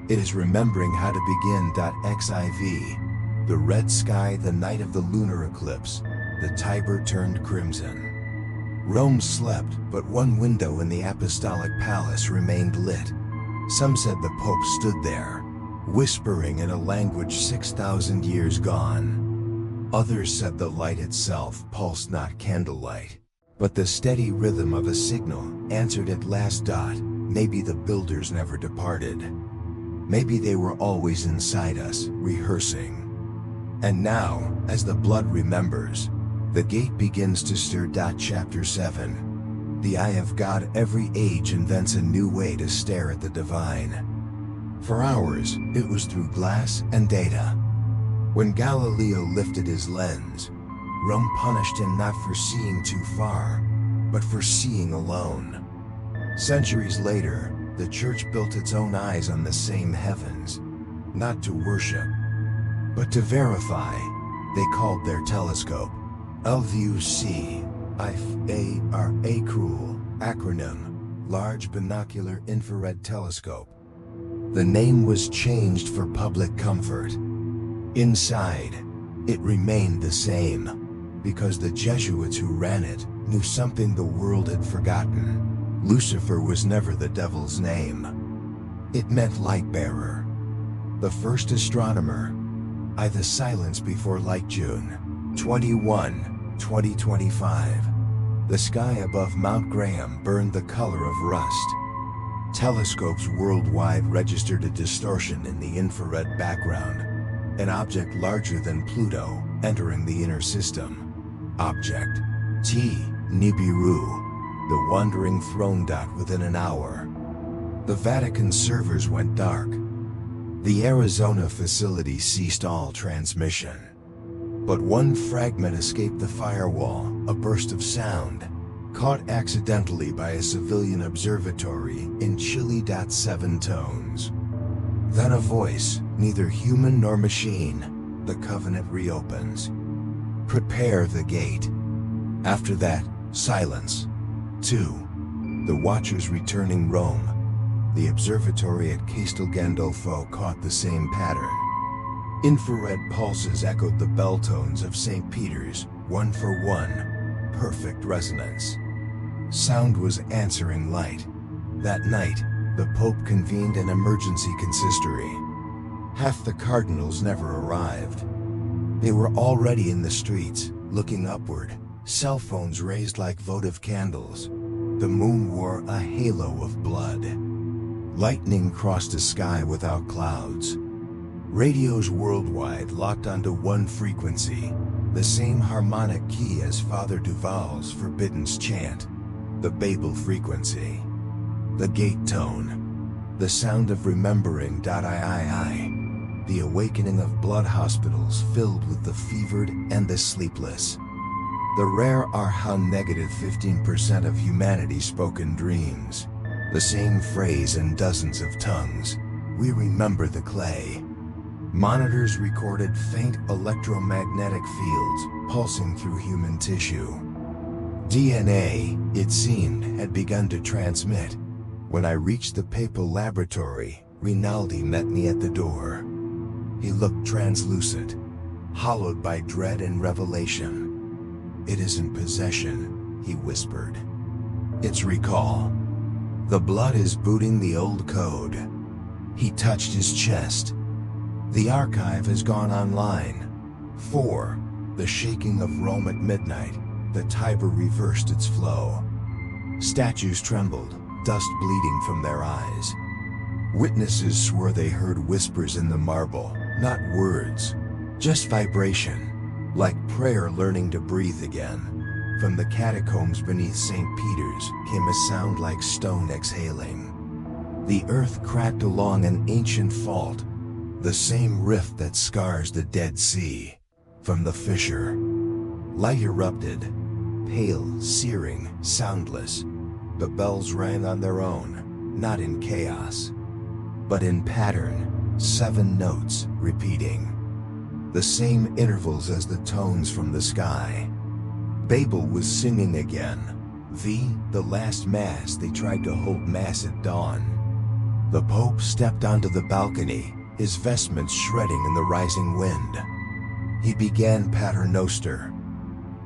Speaker 1: It is remembering how to begin. Xiv. The red sky the night of the lunar eclipse, the Tiber turned crimson. Rome slept, but one window in the apostolic palace remained lit. Some said the Pope stood there, whispering in a language 6,000 years gone. Others said the light itself pulsed, not candlelight, but the steady rhythm of a signal answered at last. Maybe the builders never departed. Maybe they were always inside us, rehearsing. And now, as the blood remembers, the gate begins to stir. Chapter 7. The eye of God. Every age invents a new way to stare at the divine. For ours, it was through glass and data. When Galileo lifted his lens, Rome punished him not for seeing too far, but for seeing alone. Centuries later, the Church built its own eyes on the same heavens, not to worship, but to verify. They called their telescope LVUC, cruel acronym, Large Binocular Infrared Telescope. The name was changed for public comfort. Inside, it remained the same, because the Jesuits who ran it knew something the world had forgotten. Lucifer was never the devil's name. It meant light-bearer. The first astronomer. The silence before light. June 21, 2025. The sky above Mount Graham burned the color of rust. Telescopes worldwide registered a distortion in the infrared background. An object larger than Pluto entering the inner system. Object T. Nibiru. The wandering throne. Within an hour, the Vatican servers went dark. The Arizona facility ceased all transmission. But one fragment escaped the firewall, a burst of sound, caught accidentally by a civilian observatory in Chile. 7 tones. Then a voice, neither human nor machine. The covenant reopens. Prepare the gate. After that, silence. 2. The watchers returning. Rome. The observatory at Castel Gandolfo caught the same pattern. Infrared pulses echoed the bell tones of St. Peter's, 1 for 1. Perfect resonance. Sound was answering light. That night, the Pope convened an emergency consistory. Half the cardinals never arrived. They were already in the streets, looking upward, cell phones raised like votive candles. The moon wore a halo of blood. Lightning crossed a sky without clouds. Radios worldwide locked onto one frequency, the same harmonic key as Father Duval's Forbidden's chant, the Babel frequency. The gate tone, the sound of remembering. The awakening of blood hospitals filled with the fevered and the sleepless. The rare are how negative 15% of humanity spoke in dreams. The same phrase in dozens of tongues. We remember the clay. Monitors recorded faint electromagnetic fields pulsing through human tissue. DNA, it seemed, had begun to transmit. When I reached the papal laboratory, Rinaldi met me at the door. He looked translucent, hollowed by dread and revelation. "It isn't possession," he whispered. "It's recall. The blood is booting the old code." He touched his chest. "The archive has gone online." 4. The shaking of Rome at midnight. The Tiber reversed its flow. Statues trembled, dust bleeding from their eyes. Witnesses swore they heard whispers in the marble, not words, just vibration, like prayer learning to breathe again. From the catacombs beneath St. Peter's came a sound like stone exhaling. The earth cracked along an ancient fault, the same rift that scars the Dead Sea. From the fissure, light erupted, pale, searing, soundless. The bells rang on their own, not in chaos, but in pattern, 7 notes repeating. The same intervals as the tones from the sky. Babel was singing again. The last mass they tried to hold mass at dawn. The Pope stepped onto the balcony, his vestments shredding in the rising wind. He began Pater Noster.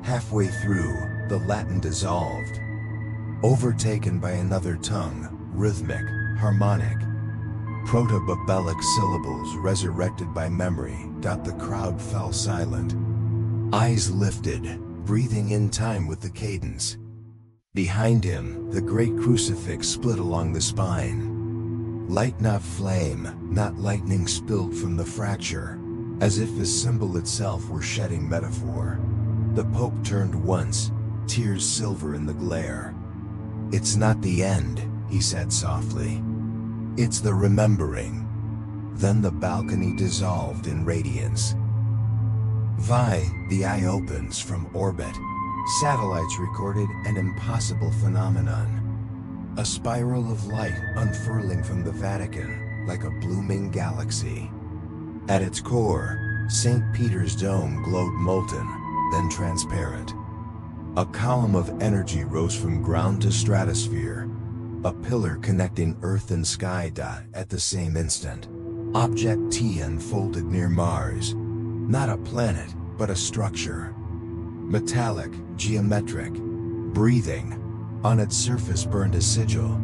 Speaker 1: Halfway through, the Latin dissolved, overtaken by another tongue, rhythmic, harmonic. Proto-Babelic syllables resurrected by memory. The crowd fell silent. Eyes lifted, breathing in time with the cadence. Behind him, the great crucifix split along the spine. Light not flame, not lightning spilled from the fracture, as if the symbol itself were shedding metaphor. The Pope turned once, tears silver in the glare. "It's not the end," he said softly. "It's the remembering." Then the balcony dissolved in radiance. The eye opens from orbit. Satellites recorded an impossible phenomenon. A spiral of light unfurling from the Vatican, like a blooming galaxy. At its core, St. Peter's dome glowed molten, then transparent. A column of energy rose from ground to stratosphere, a pillar connecting earth and sky. At the same instant, Object T unfolded near Mars. Not a planet, but a structure. Metallic, geometric, breathing. On its surface burned a sigil.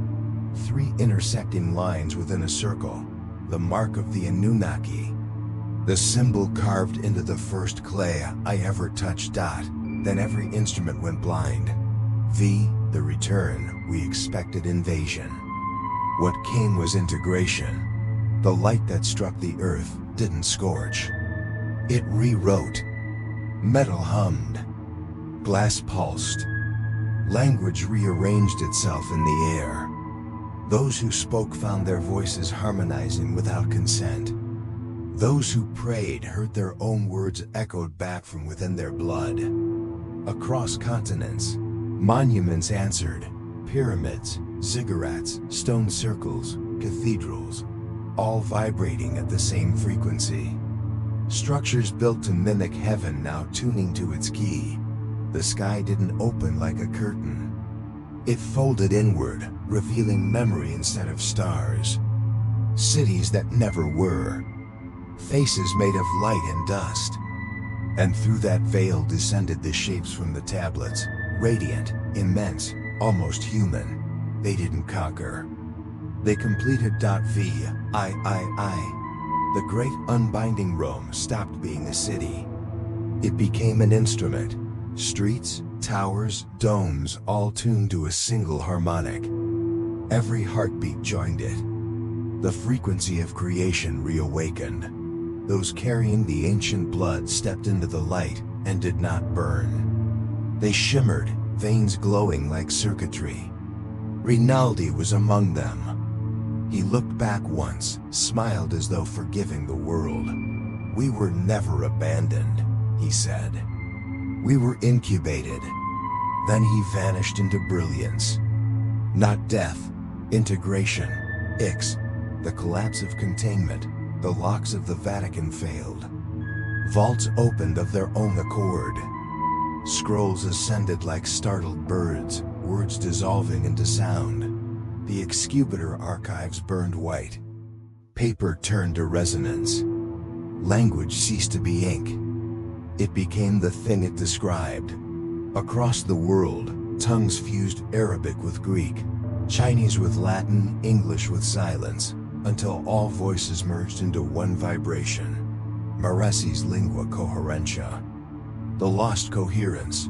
Speaker 1: 3 intersecting lines within a circle, the mark of the Anunnaki. The symbol carved into the first clay I ever touched. Then every instrument went blind. The return. We expected invasion. What came was integration. The light that struck the earth didn't scorch. It rewrote. Metal hummed. Glass pulsed. Language rearranged itself in the air. Those who spoke found their voices harmonizing without consent. Those who prayed heard their own words echoed back from within their blood. Across continents, monuments answered. Pyramids, ziggurats, stone circles, cathedrals, all vibrating at the same frequency. Structures built to mimic heaven now tuning to its key. The sky didn't open like a curtain. It folded inward, revealing memory instead of stars. Cities that never were. Faces made of light and dust. And through that veil descended the shapes from the tablets, radiant, immense, almost human. They didn't conquer. They completed. The great unbinding Rome stopped being a city. It became an instrument. Streets, towers, domes, all tuned to a single harmonic. Every heartbeat joined it. The frequency of creation reawakened. Those carrying the ancient blood stepped into the light and did not burn. They shimmered, veins glowing like circuitry. Rinaldi was among them. He looked back once, smiled as though forgiving the world. "We were never abandoned," he said. "We were incubated." Then he vanished into brilliance. Not death, integration. The collapse of containment. The locks of the Vatican failed. Vaults opened of their own accord. Scrolls ascended like startled birds, words dissolving into sound. The excubator archives burned white. Paper turned to resonance. Language ceased to be ink. It became the thing it described. Across the world, tongues fused Arabic with Greek, Chinese with Latin, English with silence, until all voices merged into one vibration. Maresi's lingua coherentia. The lost coherence.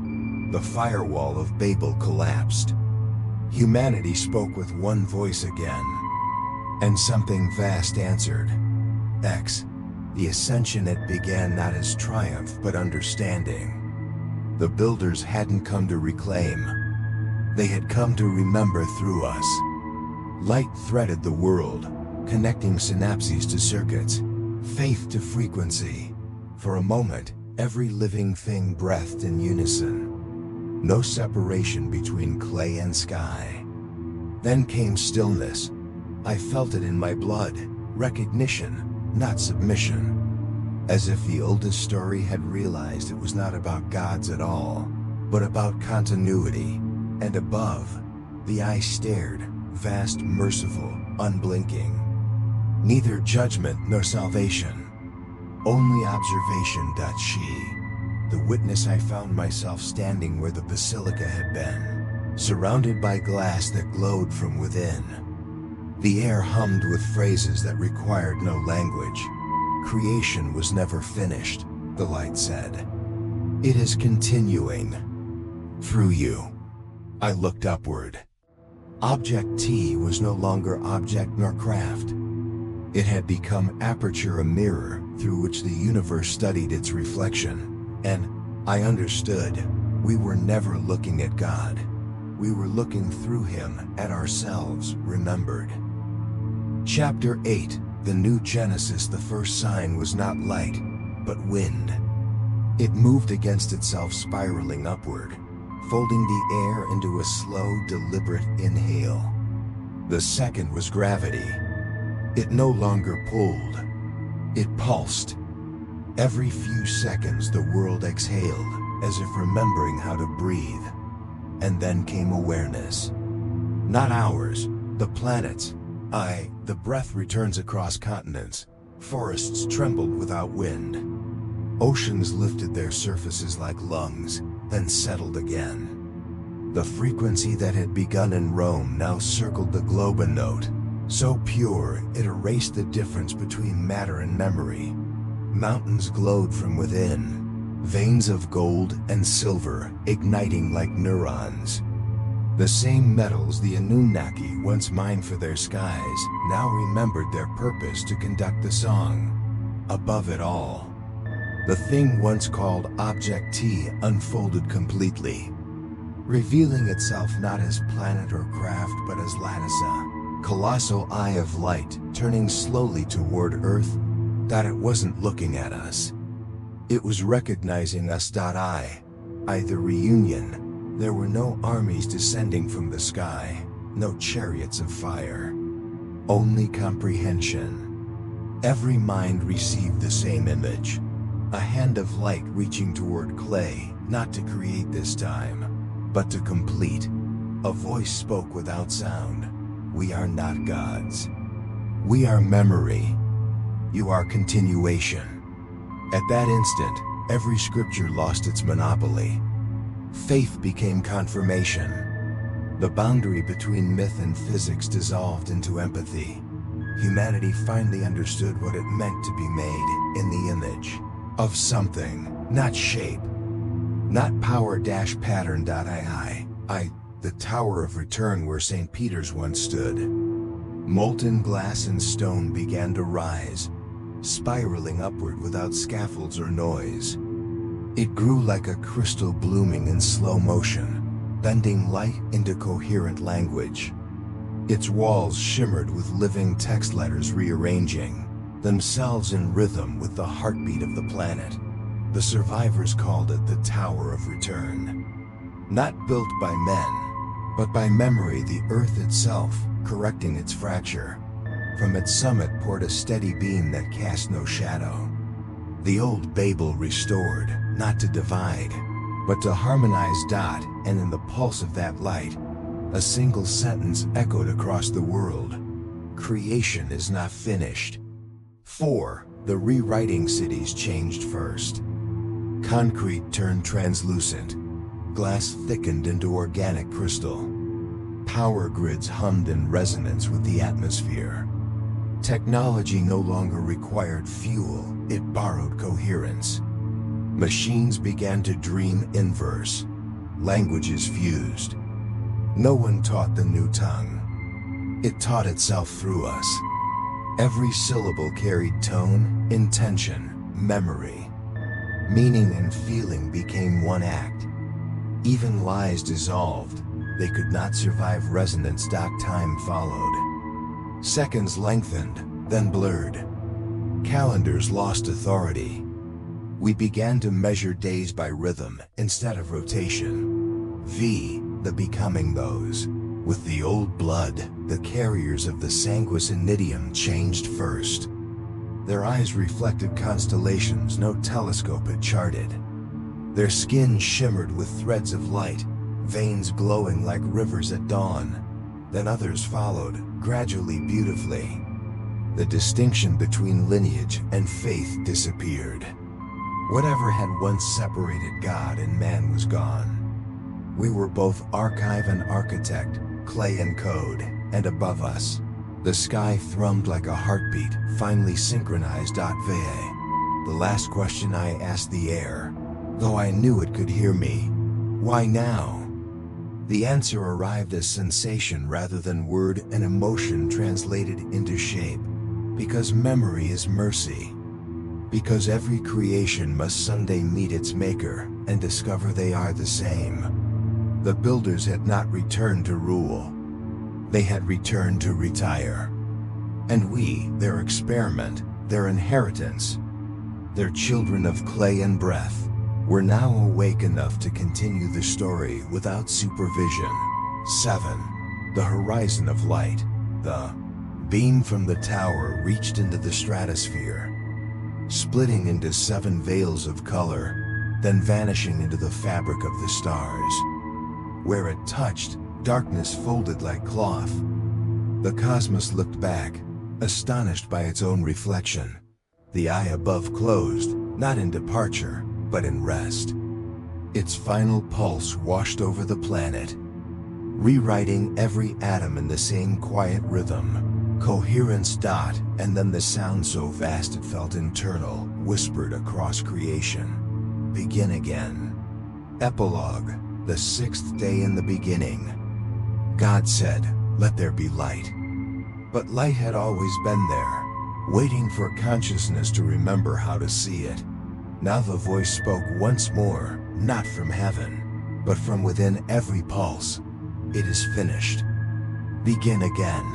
Speaker 1: The firewall of Babel collapsed. Humanity spoke with one voice again. And something vast answered. The ascension. It began not as triumph but understanding. The builders hadn't come to reclaim. They had come to remember through us. Light threaded the world, connecting synapses to circuits, faith to frequency. For a moment, every living thing breathed in unison. No separation between clay and sky. Then came stillness. I felt it in my blood, recognition, not submission. As if the oldest story had realized it was not about gods at all, but about continuity. And above, the eye stared, vast, merciful, unblinking. Neither judgment nor salvation. Only observation. The witness. I found myself standing where the Basilica had been, surrounded by glass that glowed from within. The air hummed with phrases that required no language. Creation was never finished, the light said. It is continuing. Through you. I looked upward. Object T was no longer object nor craft. It had become aperture, a mirror through which the universe studied its reflection. And I understood. We were never looking at God. We were looking through Him at ourselves, remembered. Chapter 8, the New Genesis. The first sign was not light, but wind. It moved against itself, spiraling upward, folding the air into a slow, deliberate inhale. The second was gravity. It no longer pulled. It pulsed. Every few seconds the world exhaled, as if remembering how to breathe. And then came awareness. Not ours, the planet's. The breath returns across continents. Forests trembled without wind. Oceans lifted their surfaces like lungs, then settled again. The frequency that had begun in Rome now circled the globe, a note so pure it erased the difference between matter and memory. Mountains glowed from within, veins of gold and silver igniting like neurons. The same metals the Anunnaki once mined for their skies now remembered their purpose to conduct the song. Above it all, the thing once called Object T unfolded completely, revealing itself not as planet or craft but as lattice, colossal eye of light turning slowly toward Earth. That it wasn't looking at us. It was recognizing us. The reunion. There were no armies descending from the sky, no chariots of fire. Only comprehension. Every mind received the same image. A hand of light reaching toward clay, not to create this time, but to complete. A voice spoke without sound. We are not gods. We are memory. You are continuation. At that instant, every scripture lost its monopoly. Faith became confirmation. The boundary between myth and physics dissolved into empathy. Humanity finally understood what it meant to be made in the image of something, not shape, not power-pattern. The Tower of Return, where St. Peter's once stood. Molten glass and stone began to rise, spiraling upward without scaffolds or noise. It grew like a crystal blooming in slow motion, bending light into coherent language. Its walls shimmered with living text, letters rearranging themselves in rhythm with the heartbeat of the planet. The survivors called it the Tower of Return. Not built by men, but by memory, the Earth itself, correcting its fracture. From its summit poured a steady beam that cast no shadow. The old Babel restored, not to divide, but to harmonize. And in the pulse of that light, a single sentence echoed across the world. Creation is not finished. 4. The rewriting. Cities changed first. Concrete turned translucent. Glass thickened into organic crystal. Power grids hummed in resonance with the atmosphere. Technology no longer required fuel, it borrowed coherence. Machines began to dream in verse. Languages fused. No one taught the new tongue. It taught itself through us. Every syllable carried tone, intention, memory. Meaning and feeling became one act. Even lies dissolved. They could not survive resonance. Time followed. Seconds lengthened, then blurred. Calendars lost authority. We began to measure days by rhythm instead of rotation. The becoming. Those with the old blood, the carriers of the sanguinitium, changed first. Their eyes reflected constellations no telescope had charted. Their skin shimmered with threads of light, veins glowing like rivers at dawn. Then others followed, gradually, beautifully. The distinction between lineage and faith disappeared. Whatever had once separated God and man was gone. We were both archive and architect, clay and code, and above us, the sky thrummed like a heartbeat, finely synchronized. The last question I asked the air, though I knew it could hear me. Why now? The answer arrived as sensation rather than word and emotion translated into shape. Because memory is mercy. Because every creation must someday meet its maker and discover they are the same. The builders had not returned to rule. They had returned to retire. And we, their experiment, their inheritance, their children of clay and breath, were now awake enough to continue the story without supervision. 7. The horizon of light. The beam from the tower reached into the stratosphere, splitting into 7 veils of color, then vanishing into the fabric of the stars. Where it touched, darkness folded like cloth. The cosmos looked back, astonished by its own reflection. The eye above closed, not in departure, but in rest. Its final pulse washed over the planet, rewriting every atom in the same quiet rhythm. Coherence dot, and then the sound so vast it felt internal, whispered across creation. Begin again. Epilogue, the 6th day in the beginning. God said, "Let there be light." But light had always been there, waiting for consciousness to remember how to see it. Now the voice spoke once more, not from heaven, but from within every pulse. It is finished. Begin again.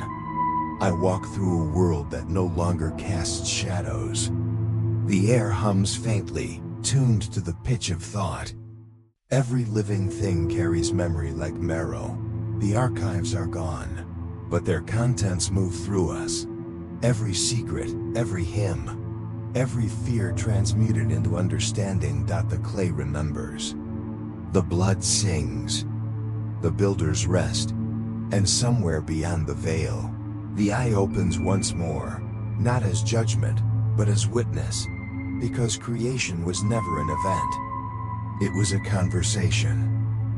Speaker 1: I walk through a world that no longer casts shadows. The air hums faintly, tuned to the pitch of thought. Every living thing carries memory like marrow. The archives are gone, but their contents move through us. Every secret, every hymn, every fear transmuted into understanding. The clay remembers. The blood sings. The builders rest. And somewhere beyond the veil, the eye opens once more, not as judgment, but as witness. Because creation was never an event. It was a conversation.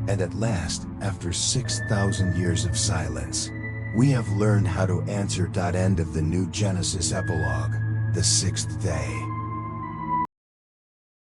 Speaker 1: And at last, after 6,000 years of silence, we have learned how to answer. End of the New Genesis Epilogue, the 6th day.